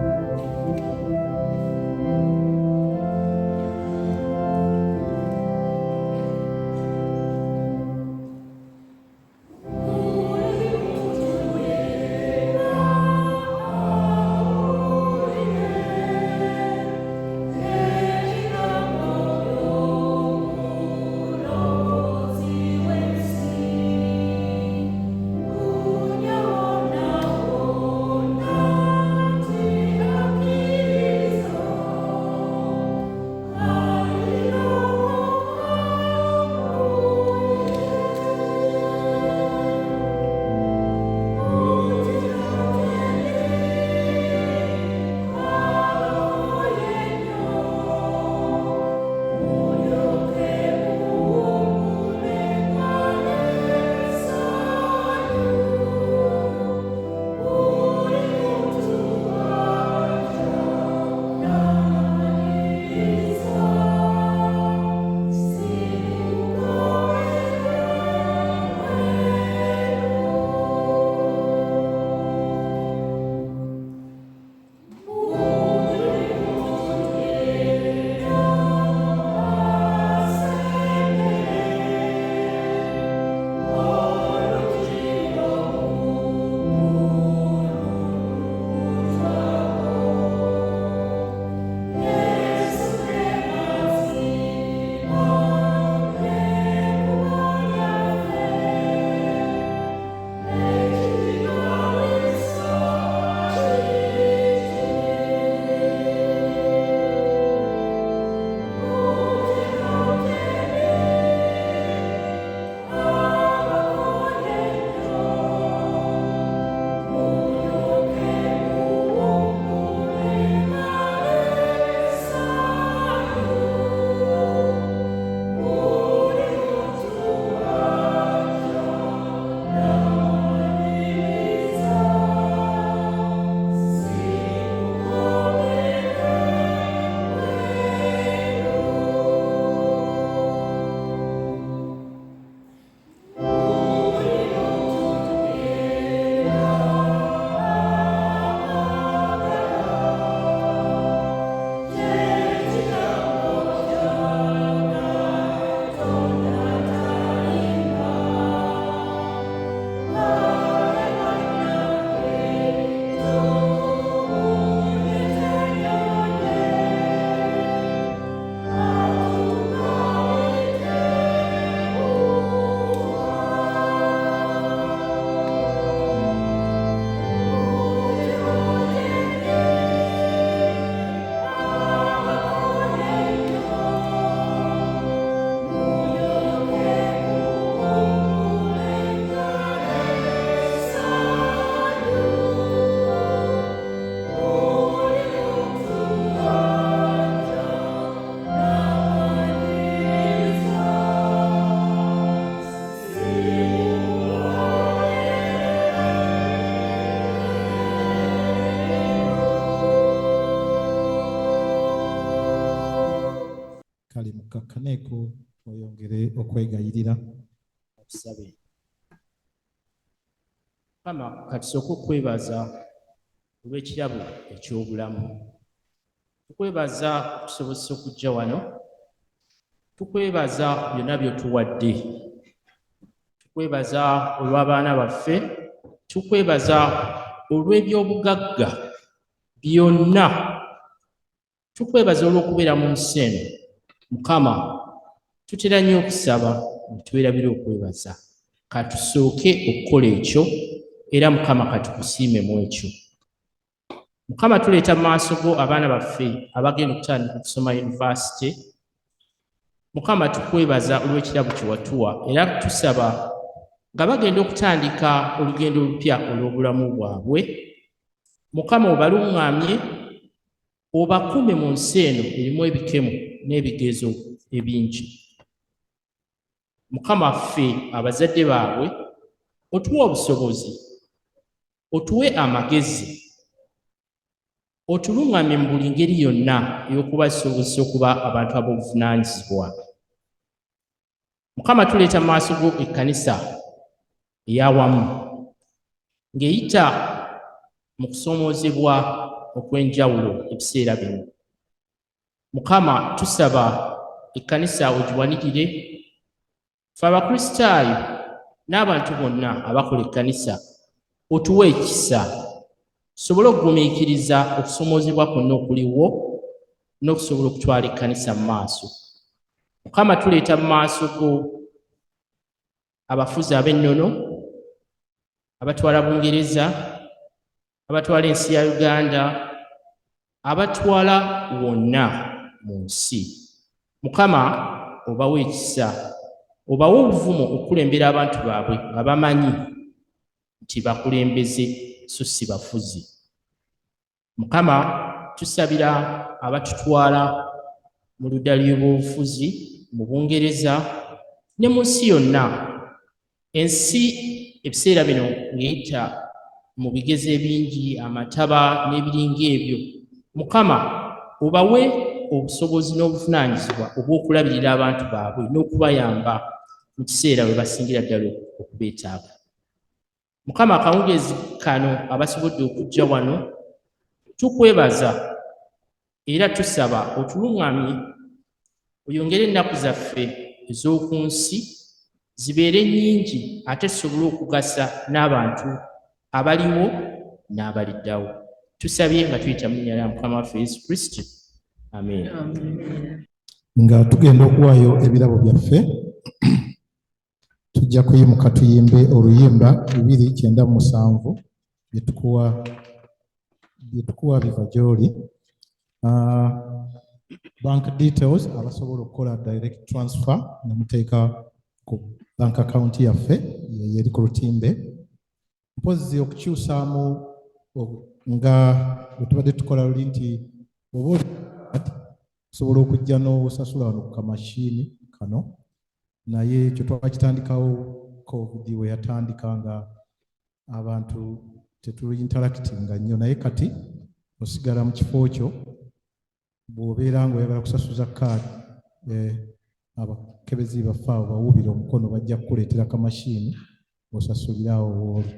tukakkaneeko oyongere okwegayirira. Tusabe. Mukama katusooke okwebaza olw'ekirabo eky'obulamu. Tukwebaza okutusobozesa okujja wano. Tukwebaza byonna by'otuwadde. Tukwebaza olw'abaana baffe. Tukwebaza olw'ebyobugagga byonna. Tukwebaza olw'okubeera mu nsi eno. Mukama, tutera nnyo okusaba ne twerabira okwebaza. Katusooke okukola ekyo era Mukama katukusiime mu ekyo. Mukama, tuleeta mu maaso go abaana baffe abagenda okutandika okusoma yunivasite. Mukama, tukwebaza olw'ekirabo kye watuwa era tusaba nga bagenda okutandika olugendo olupya olw'obulamu bwabwe. Mukama, obaluŋŋamye, obakume mu nsi eno erimu ebikemu n'ebigezo ebingi. Mukama ffe abazadde baabwe, otuwe obusobozi, otuwe amagezi, otuluŋŋamye mu buli ngeri yonna ey'okubasobozesa okuba abantu ab'obuvunaanyizibwa. Mukama, tuleeta mu maaso go ekkanisa ey'awamu ng'eyita mu kusoomoozebwa okw'enjawulo ebiseera bino. Mukama, tusaba ekkanisa ogiwanirire, ffe Abakristaayo n'abantu bonna abakola ekkanisa otuwe ekisa, tusobole okugumiikiriza okusoomoozebwa kwonna okuliwo n'okusobola okutwala ekkanisa mu maaso. Mukama, tuleeta mu maaso go abafuzi ab'ennono abatwala Bungereza, abatwala ensi ya Uganda, abatwala wonna mu nsi. Mukama, obawe ekisa, obawe obuvumo okukulembera abantu baabwe nga bamanyi nti bakulembeze so si bafuzi. Mukama, tusabira abatutwala mu ludda ly'obufuzi mu Bungereza ne mu nsi yonna. Ensi ebiseera bino ng'eyita mu bigezo ebingi, amataba n'ebiringa ebyo. Mukama, obawe obusobozi n'obuvunaanyizibwa obw'okulabirira abantu baabwe n'okubayamba mu kiseera we basingira ddala okubeetaaga. Mukama, akawungeezi kano abasobodde okujja wano, tukwebaza era tusaba otuluŋŋamye, oyongere ennaku zaffe ez'oku nsi zibeere nnyingi ate tusobole okugasa n'abantu abaliwo n'abaliddawo. Tusabye nga tuyita mu linnya lya Mukama waffe Yesu Kristo. Amen. Nga tugenda okuwaayo ebirabo byaffe, tujja kuyimuka tuyimbe oluyimba 297 byetukuwa biva gy'oli. Bank details abasobola okukola direct transfer nemuteeka ku bank account yaffe eri ku lutimbe. Mpozi okukyusaamu nga bwe tubadde tukola luli nti oba osobola okujja n'osasula wano ku kamashini kano, naye ekyo twakitandikawo COVID we yatandika nga abantu tetuli interactinga nnyo, naye kati osigala mu kifo kyo bw'obeera ng'oyagala kusasuza kaadi, abakebezi baffe abo bawubira omukono bajja kukuleetera kamashini osasulirawo w'oli.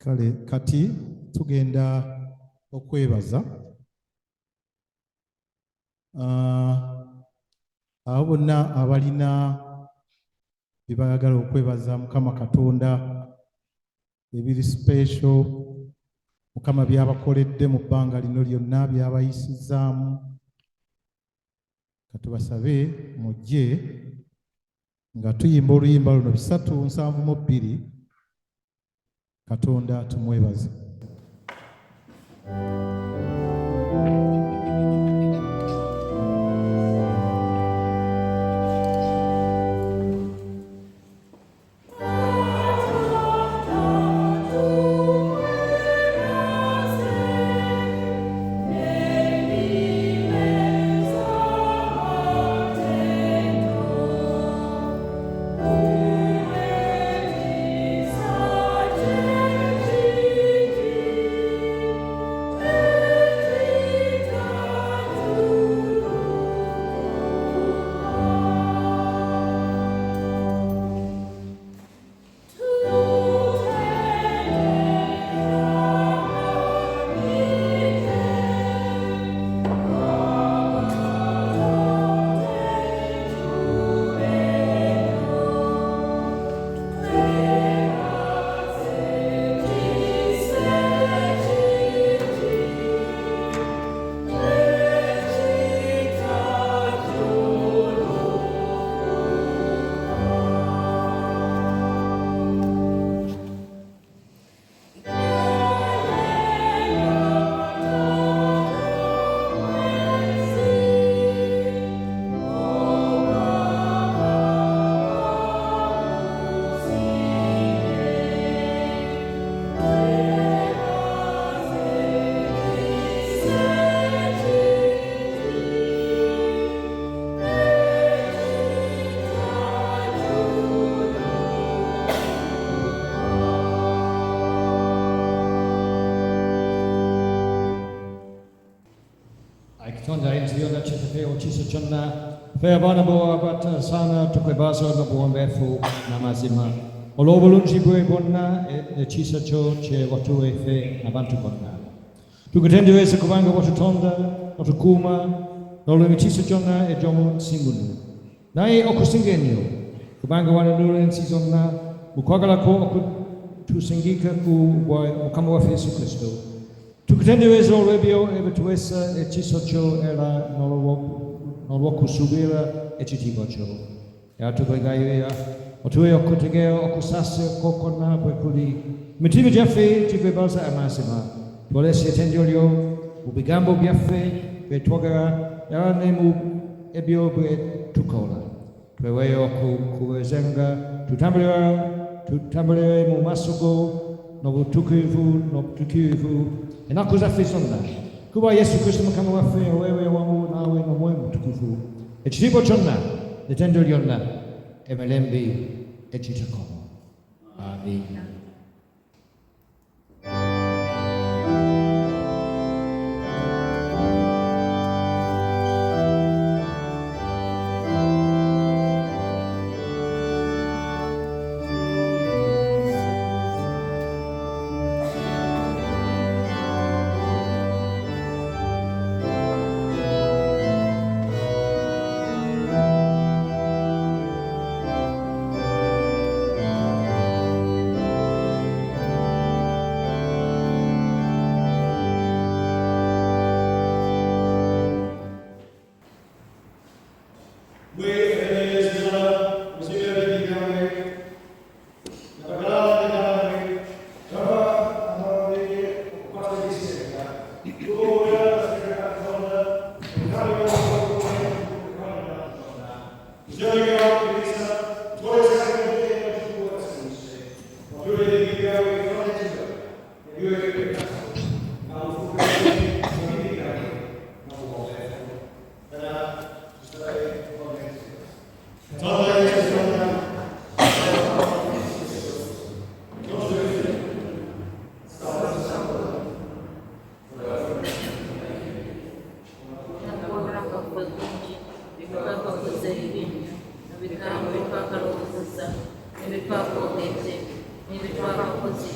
Kale kati tugenda okwebaza abo bonna abalina bye bayagala okwebaza Mukama Katonda ebiri special Mukama byabakoledde mu bbanga lino lyonna byabayisizaamu katubasabe mujje nga tuyimba oluyimba luno 372 Katonda tumwebaze. Kitonda inziona chitafeo chisa chonna fea bana boa bata sana tukwebazo na buombefu na mazima olobo lunji bwe bonna chisa cho che watu efe na bantu bonna tukutende wese kubanga watu tonda watu kuma na ule chisa chonna jomo singunu nae okusingenyo kubanga wana nule nsizonna ukwagala ko tusingika ku kama wa Yesu Kristo tukutende wezo olwebyo ebetuwesa ekiso kyo era n'olwokusubira ekitiibwa kyo era tukwegayiira otuwe okutegera okusasa kwokona bwe kuli mitima gyaffe tukwebaza amazima twolesa etendyo lyo mu bigambo byaffe bye twogera era ne mu ebyo bwe tukola tweweyo okuwezenga tutambulire mu maaso go n'obutuukirivu ennaku zaffe zonna kuba Yesu Kristo Mukama waffe wewe wamu naawe n'Omwoyo Mutukuvu ekitiibwa kyonna n'ettendo lyonna emirembe egitakoma. Amiina. Ebitwakoze, ebitwakoze,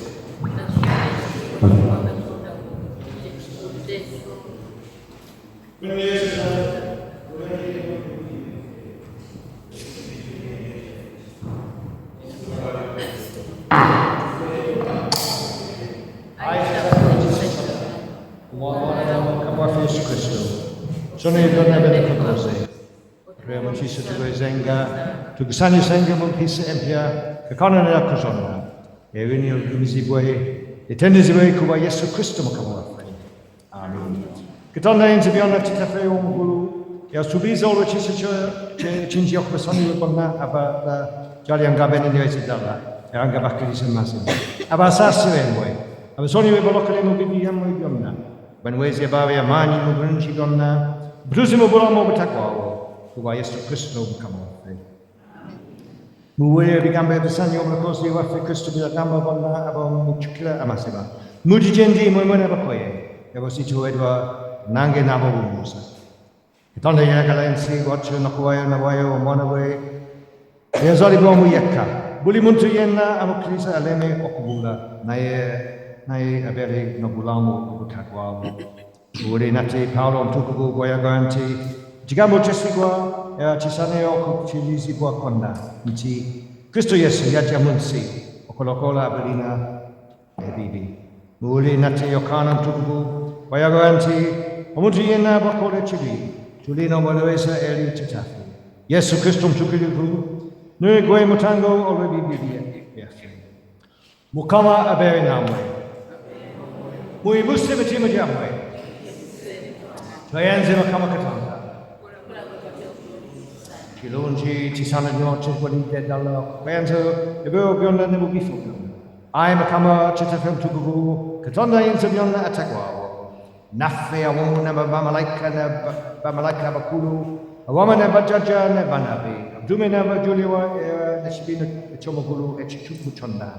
Yesu Kristo. Sono io donna bene con cose. Prima ci si tu zenga, tu kusani zenga mon pisa empia, che con nella cosonna. E vini il misi buoi, e tendisi buoi kuba Yesu Kristo mo kamo. Amen. Che tonna in zibiona ci tafe un gulu, e a subiso lo ci si cingi o personi bonna aba jali anga bene di esidala, e anga bakki di semasi. Aba sassi venwoi. Aba soni we bolokale mo bibi yammo yonna. Ben wesi abave amani mo brunci donna, brusimo bolamo betakwao, kuba Yesu Kristo kamo. Muwe bigambe besani omra kosi wafe Kristo bila gamba bonna aba muchukila amasiba. Muji jendi mo mona bakoye, eba situ edwa nange nabo bumusa. Kitonda yakala ensi watcho nakuwayo nawayo mona we. Ya zali bomu yakka. Buli muntu yenna amukrisa aleme okubula nae abere nobulamo butakwa. Uri nati Paulo mtukubu goya garanti. Jigambo chesigwa ya chisaneo kuchilizibwa konda. Nchi Kristo Yesu yaja munsi okolokola abelina ebibi. Uri nati yokana mtukubu goya garanti. Omuntu yena bakole chili. Tulino mweleweza eli titafi. Yesu Kristo mtukubu. Nui goe mutango olwe bibi yafi. Mukama abere namwe. Mui muslim tima jamwe. Tuyanze makama katanga. Kilunji tisana nyoche kwalite dalla. Tuyanze ebeo bionda ne mugifu. Ai makama chitafem tugugu. Katanda yinze bionda atakwa. Nafe awamu na bamalaika bakulu. Awama na bajaja na banabi. Abdume na bajuliwa nashibina chomogulu echichuku chonda.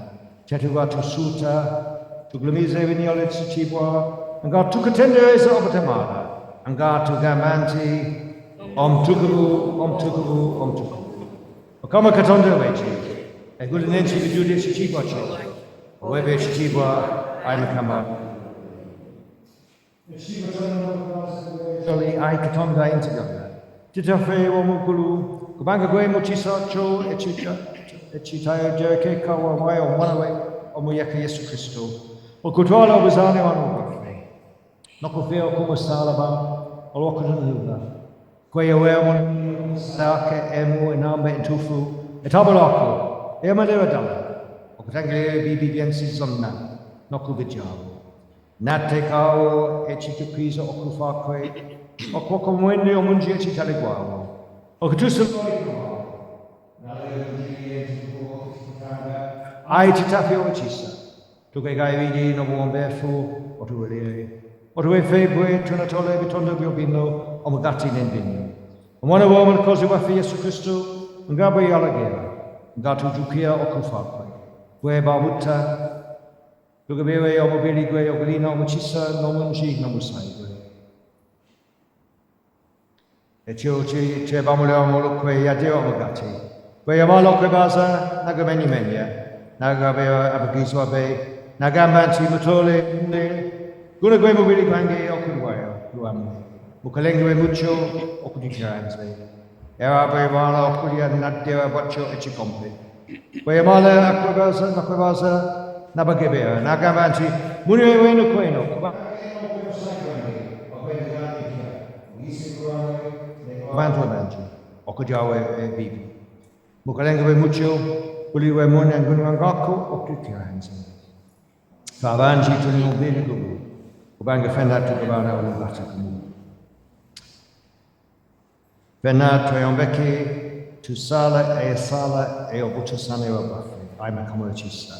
Chatuwa tusuta. Tuglumize vinyole chichibwa. Anga tukatendereza obatamara. Anga tugamanti. Om tukubu. Okama katonda wechi. Eguli nenchi vijudi chichibwa cho. Owebe chichibwa aimakama. Joli ai katonda intigaga. Titafe wamukulu. Kubanga goe muchisa cho echitayo jereke kawa wayo wanawe. Omuyaka Yesu Kristo. Okutwala obuzane wanubafe. Nokufeo como salaba. Olokununuba. Kwe wemo sake emu enambe entufu. Etabalako. Emadera dala. Okutangele bibi biensi zonna. Nokubijabu. Nate kao echitukiza okufakwe. Okwoko mwende omunji echitaligwawo. Okutusu ai titafi ochisa. Tukegai vidi no buombefu otuwele. Otuwe febwe tunatole bitondo biobino omugati nendini. Omwana woman kozi wafi Yesu Kristo ngabo yalagera. Ngatu jukia okufakwe. Kwe babuta. Tukebewe omobili kwe ogulina omuchisa nomunji nomusaigwe. Echio che bamule omolo kwe yadeo omugati. Kwe yamalo kwe baza nagameni menya. Nagabewa abagizwa be. Nagambanti mutole nde. Guna kwe mobili kwange okuduwayo. Luamu. Mukalengwe mucho okudikiranze. Ewa abe wala okudia nadewa bacho echikompe. Kwe yamala akwebaza nabagebea. Nagambanti muniwe wenu kweno. Bantu okujawe bibi. Mukalengwe mucho uliwe mwana ngako okukiranze. Fabanji tuli mubili gubu. Kubanga fenda tukubana ulubata kumu. Fena toyombeki tusala e obutusane wabafe. Ai makamo wachisa.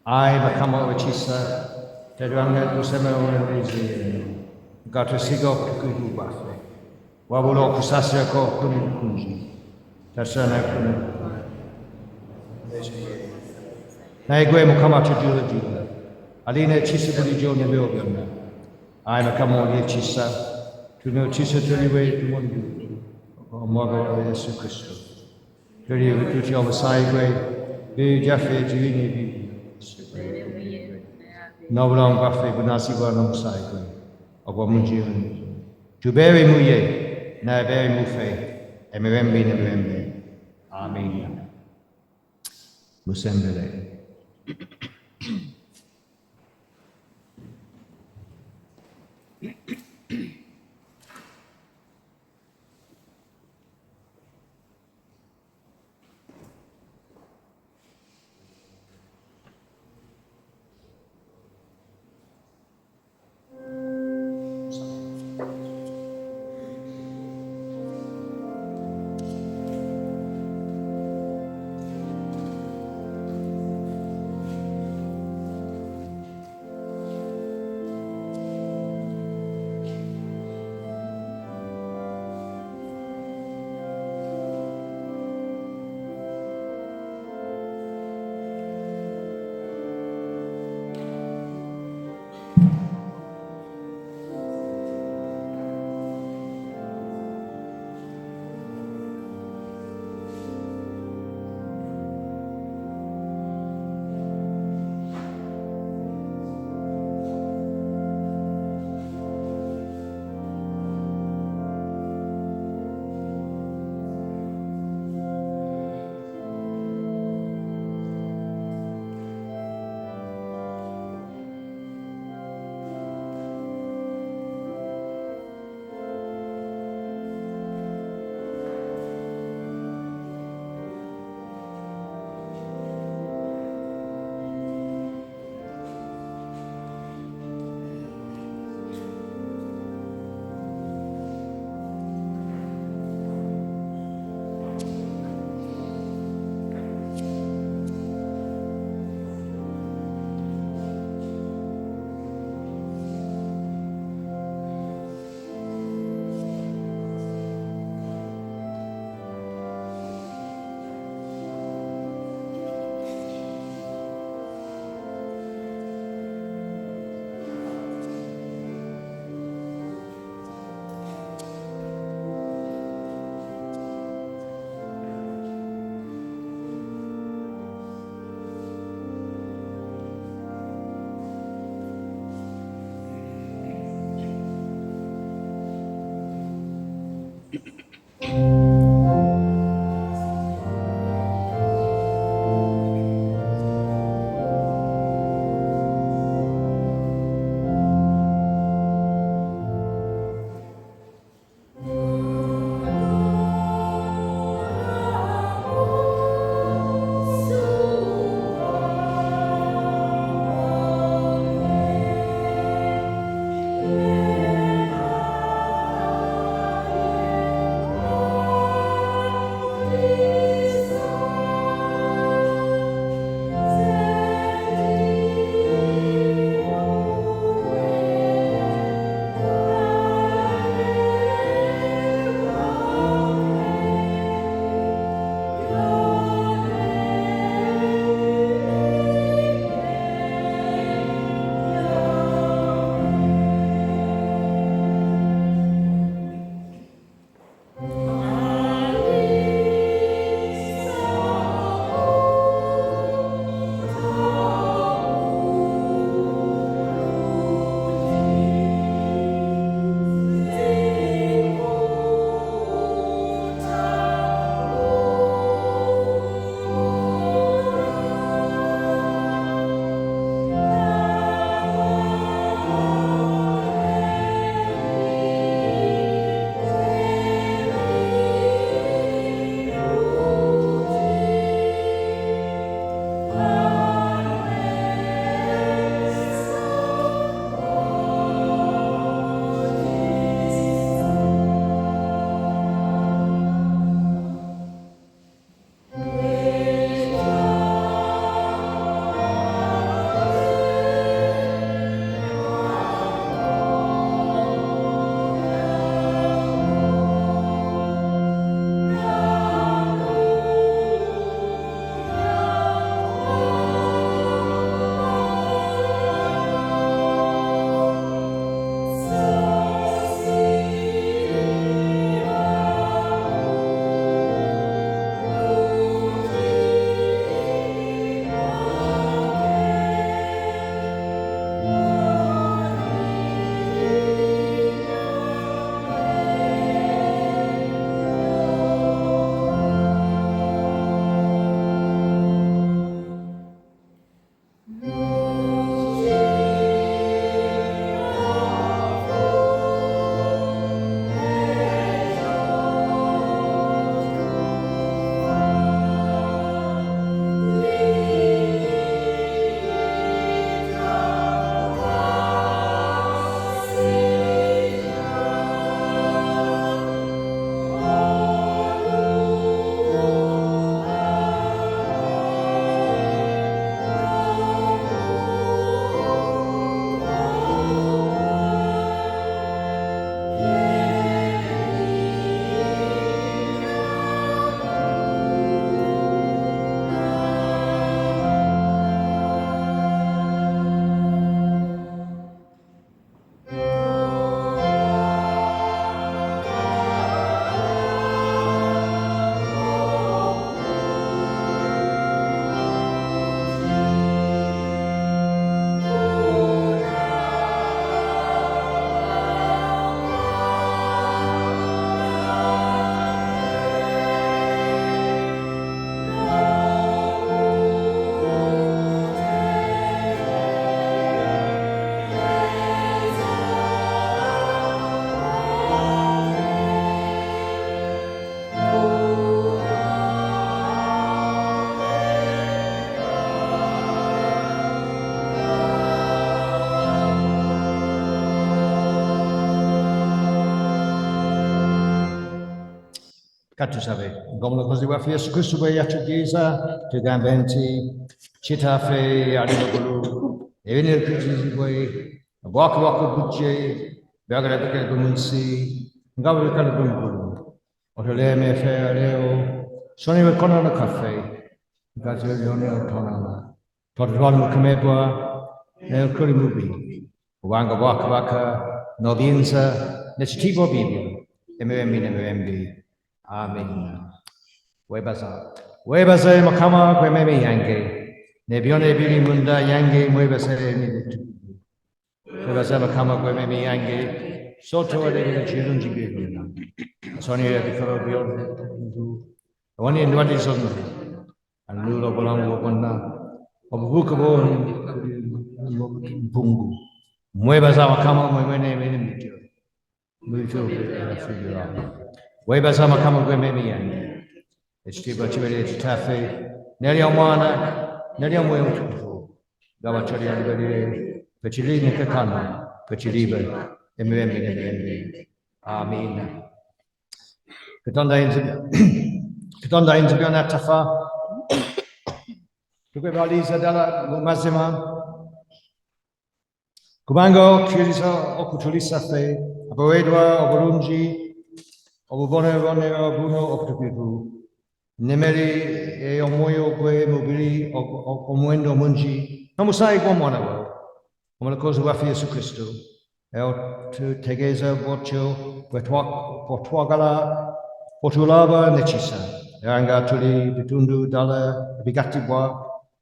Ai makamo wachisa. Teduanga duseme uwezi. Gato sigo kukudu bafe. Wabulo kusasya ko kunikunji. Tasana kuni. Naigwe mukama chujula jula. Aline chisa buli jone beobiona. Ai makamo ye chisa. Tuno chisa tuliwe tumoni jula. Omwago Yesu Kristo. Tuliwe tuti omasaigwe. Be jafe jirini bibi. Nobrang Buffet Bunasiwa no Cycle, Aguamunjun, to bury Muye, na bury Mufe, Emirembe Nemirembe, Amen. Musembele. Katusabe. Ngomulokozi waffe Yesu Kristo bwe yatugiza tugamba nti kitaffe ali waggulu ebinekuzibwe obwakabaka bujje byagala bikale mu nsi nga bwe bikale mu ggulu otuleeme ffe leo sonyiwa ekkonono kaffe nga byonna otonama totutwale mu kumebwa n'ekuli mubi kubanga obwakabaka n'obuyinza n'ekitiibwa bibyo emirembe n'emirembe. Amen. Webaze Mukama gw'emmeeme yange n'ebyonna ebiri munda yange mwebaze emirembe. Webaze Mukama gw'emmeeme yange so towadde ekirungi bye byonna. Sonyiwa ebifo byonna awamu endwadde zonna alula obulamu bwonna obubuuka bw'ompungu. Mwebaze Mukama mwemwe n'emirembe gyo mubityo byaffe byonna. Webaze Mukama gw'emmeeme yange ekitiibwa kibeere kitaffe n'eri omwana n'eri omwoyo omutukuvu nga bw'atyo lyalibeerera ffe kiri ne kaakano ffe kiriibe emirembe n'emirembe. Amiina. Katonda ayinza byonna atafa tukwebaliza ddala mu mazima kubanga okkiriza okutulisa ffe abaweerwa obulungi obubonero buno obutukuvu n'emmere ey'omwoyo gw'emubiri omuwendo omungi n'omusaayi gw'omwana wo omulokozi waffe Yesu Kristo tutegeeza bw'otyo bw'otwagala otulaba n'ekisa era nga tuli bitundu ddala ebigattibwa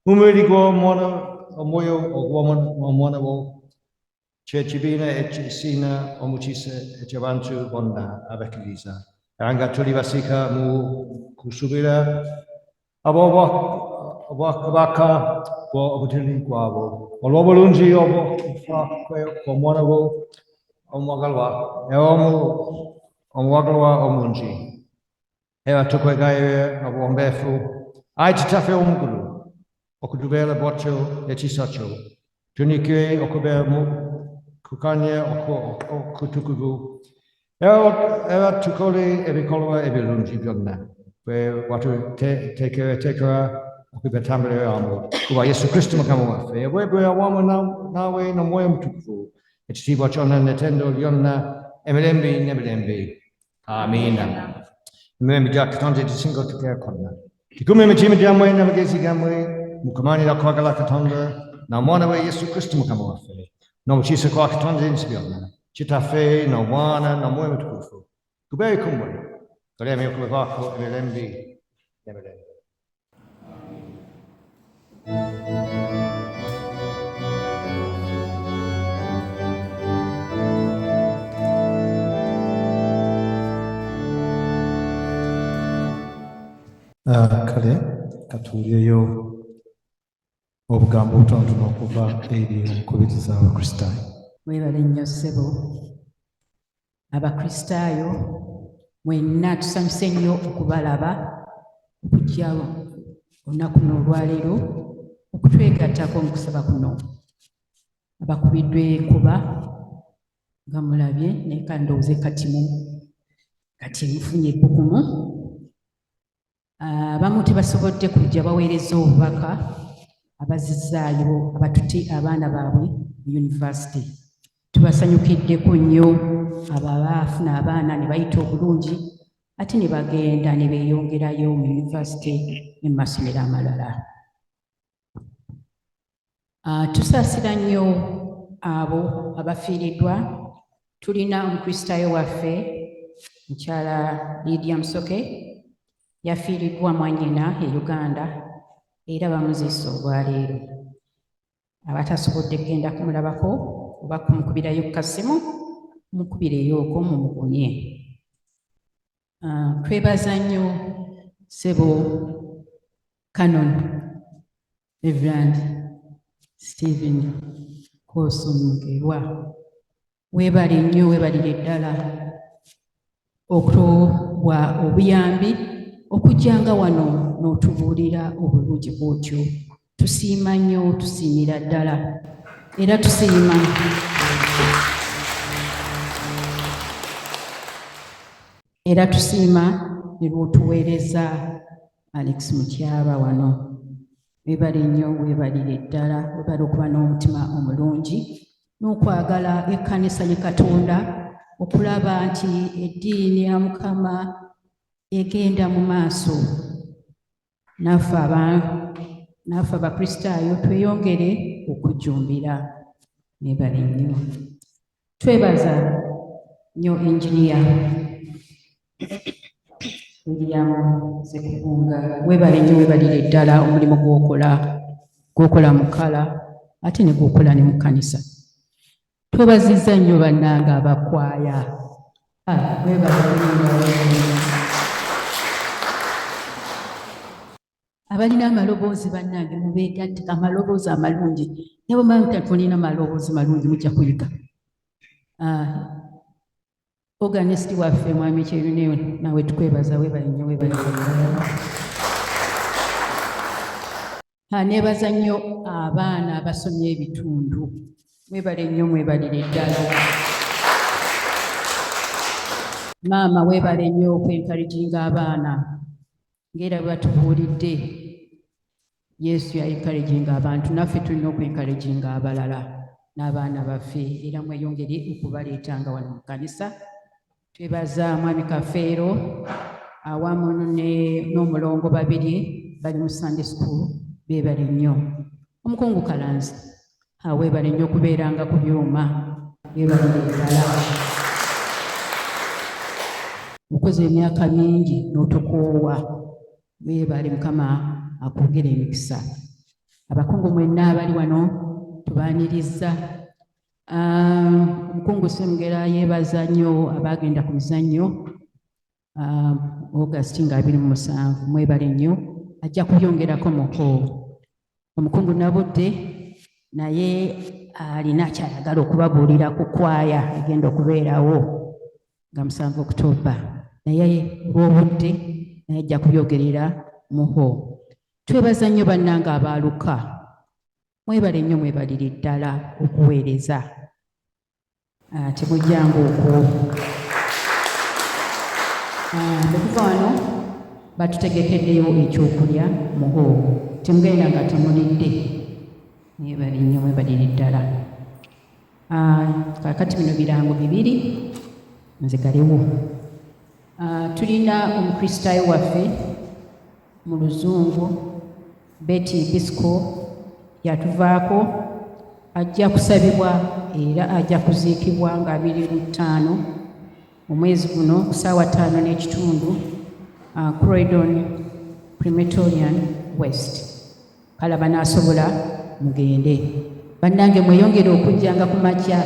mu mubiri gw'omwoyo ogw'omwana wo ky'ekibiina ekisiina omukisa eky'abantu bonna abakkiriza era nga tuli basiika mu kusuubira obwakabaka obutali gwabo olw'obulungi obw'okufa kw'omwana wo omwagalwa omuwagalwa omungi era tukwegayirira obwombeefu ayi kitaffe omugulu okutubeera bw'otyo ekisa kyo tunikire okubeera mu kukanya okutukuvu era tukole ebikolwa ebirungi byonna bwe watuteekera okubitambuliramu kuba Yesu Kristo Mukama waffe yabwebwera awamu naawe n'omwoyo omutukuvu ekitiibwa kyonna n'ettendo lyonna emirembe n'emirembe. Amiina. Emirembe gya Katonda egisinga okutuukira kwonna kikume emitima gyammwe n'amagezi gammwe mu kumaanira kwagala Katonda n'omwana we Yesu Kristo Mukama waffe n'omukiise kwa Katonda ensi byonna kitaffe n'omwana n'omwoyo omutukuvu kubeere kumwe tuleeme okubivaako emirembe n'emirembe. Kale katuulyeyo obugambo obutonotono okuva eri omukubiriza w'Abakristaayo. Mwebale nnyo ssebo. Abakristaayo mwenna tusanyuse nnyo okubalaba okujja olunaku luno olwaleero okutwegattako mu kusaba kuno. Abakubiddwa enkuba nga mulabye naye kandowooze kati mufunye ebbugumu. Abamu tebasobodde kujja baweereza obubaka abazizzaayo abatutte abaana baabwe mu yunivasite. Tubasanyukiddeko nnyo abo abaafuna abaana ne bayita obulungi ate ne bagenda ne beeyongerayo mu yunivasite ne mu masomero amalala. Tusaasira nnyo abo abafiiriddwa. Tulina omukristaayo waffe mukyala Lydia Musoke yafiiriddwa mwannyina e Uganda era bamuziise olwaleero. Abatasobodde kugenda kumulabako oba kumukubirayo ku kasimu mukubireyooko mumugunye. Twebaza nnyo ssebo Canon Reverend Stephen Coulson Mugerwa. Weebale nnyo, weebalire ddala okutobwa obuyambi okujjanga wano n'otubuulira obulungi bw'otyo. Tusiima nnyo, tusiimira ddala era tusiima ne lw'otuweereza Alex Mutyaba wano. Weebale nnyo, weebalire ddala, weebale okuba n'omutima omulungi n'okwagala ekkanisa ne Katonda, okulaba nti eddiini ya Mukama egenda mu maaso. Naffe Abakristaayo tweyongere okujjumbira. Weebale nnyo. Twebaza nnyo Engineer William Ssekibunga, weebale nnyo, weebalire ddala omulimu gw'okola mu Kala ate ne gw'okola ne mu kkanisa. Twebazizza nnyo bannange abakwaya. Abalina amaloboozi bannange mubeegatte, amaloboozi amalungi. Ne bwe muba tulina amaloboozi malungi mujja kuyiga. Organist waffe Mwami Kyerune, nawe tukwebaza, weebale nnyo, weebale nnyo. Neebaza nnyo abaana abasomye ebitundu. Weebale nnyo, mwebalire ddala. Maama weebale nnyo okwenkalijinga abaana. Ng'era bwe batubuulidde, Yesu yayenkalijinga abantu, naffe tulina okwenkalijinga abalala n'abaana baffe, era mweyongere okubaleetanga wano mu kkanisa. Twebaza Mwami Kafeero awamu n'omulongo babiri bali mu Sunday School, beebale nnyo. Omukungu Kalanzi, weebale nnyo okubeeranga ku byuma, weebalire ddala. Okoze emyaka mingi n'otokoowa, weebale, Mukama akwongere emikisa. Abakungu mwenna abali wano tubaanirizza. Omukungu Ssemugera yeebaza nnyo abaagenda ku mizannyo August nga 27, mwebale nnyo, ajja kubyongerako muko. Omukungu Nabudde naye alina kyayagala okubabuulira ku kwaya egenda okubeerawo nga 7 October, naye olw'obudde naye ajja kubyogerera muho. Twebaza nnyo bannange abaaluka, mwebale nnyo, mwebalire ddala okuweereza. Temujjanga okwo. Okuva wano batutegekeddeyo ekyokulya muho, temugenda nga temulidde. Mwebale nnyo, mwebalire ddala. Kaakati bino birango bibiri nzigalewo. Tulina omukristaayo waffe mu Luzungu, Betty Bisco, yatuvaako, ajja kusabibwa era ajja kuziikibwa nga 25 omwezi guno ku ssaawa 5:30 Croydon Crematorium West. Kale banaasobola mugende. Bannange mweyongere okujjanga ku makya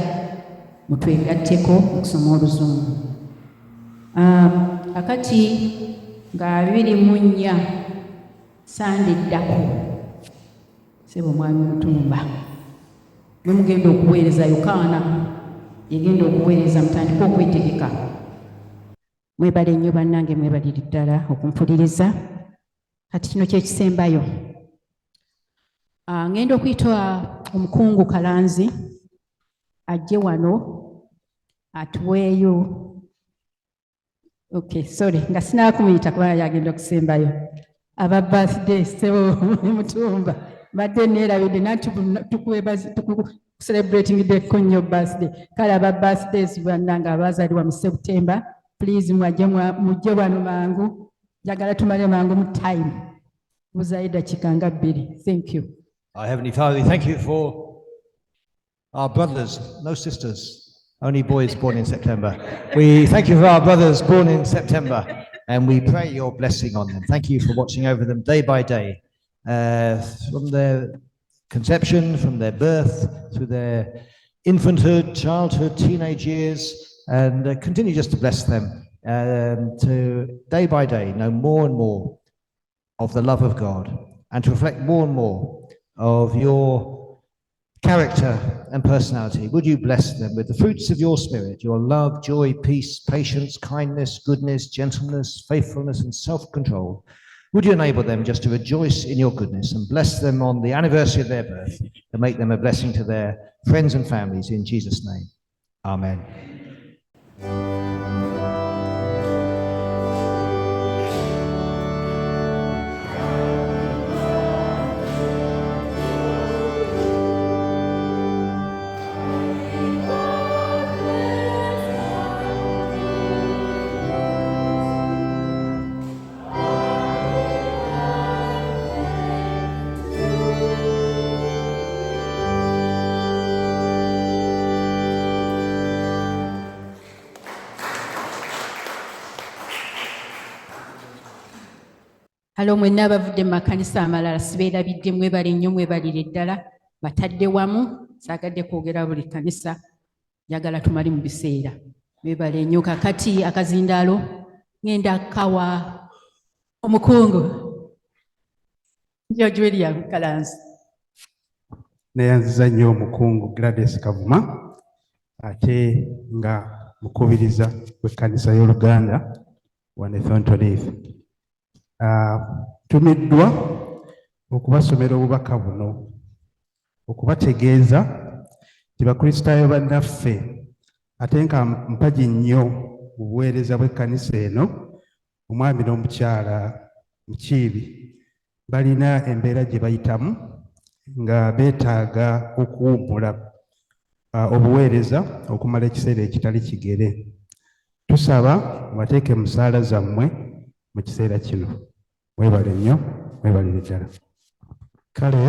mutwegatteko okusoma Oluzungu. Akati nga 24 Sande ddako, Ssebo Mwami Mutumba, mwe mugenda okuweereza Yokaana yegenda okuweereza, mutandike okwetegeka. Mwebale nnyo bannange, mwebalire ddala okumpuliriza. Kati kino kyekisembayo. Ngenda okuyita omukungu Kalanzi ajje wano atuweeyo. Okay, sorry, nga sinaakumuyita kubanga yagenda okusembayo. Aba birthday Ssebo Mutumba badde neerabidde nanti celebrating the Konyo birthday. Kale aba birthdays bannange abaazaalibwa mu September, please mujje wano mangu, njagala tumale mangu mu time. Buzaayo dakiika nga 2. Thank you. Our Heavenly Father, we thank you for our brothers, no sisters, only boys born in September. We thank you for our brothers born in September, and we pray your blessing on them. Thank you for watching over them day by day, from their conception, from their birth, through their infanthood, childhood, teenage years, and continue just to bless them, to day by day know more and more of the love of God, and to reflect more and more of your character and personality. Would you bless them with the fruits of your Spirit, your love, joy, peace, patience, kindness, goodness, gentleness, faithfulness, and self-control. Would you enable them just to rejoice in your goodness and bless them on the anniversary of their birth and make them a blessing to their friends and families in Jesus' name. Amen. Halo mwenna abavudde mu makanisa amalala sibeerabidde, mwebale nnyo, mwebalire ddala batadde wamu, saagadde kwogera buli kanisa, njagala tumali mu biseera. Mwebale nnyo. Kakati akazindaalo ngenda kawa omukungu George William Kalanzi. Neyanziza nnyo omukungu Gladys Kavuma ate nga mukubiriza w'ekkanisa y'Oluganda wane Thornton Heath. Tumiddwa okubasomera obubaka buno okubategeeza nti bakristaayo bannaffe ate nga mpagi nnyo obuweereza bw'ekkanisa eno, omwami n'omukyala Mukiibi balina embeera gye bayitamu nga beetaaga okuwummula obuweereza okumala ekiseera ekitali kigere. Tusaba mubateeke mu ssaala zammwe mu kiseera kino. Mwebale nnyo, mwebalire ddala. Kale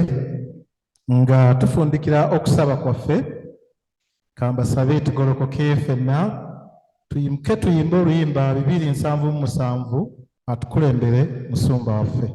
nga tufundikira okusaba kwaffe, kambasabe tugolokoke ffenna tuyimuke tuyimbe oluyimba 277 atukulembere musumba waffe.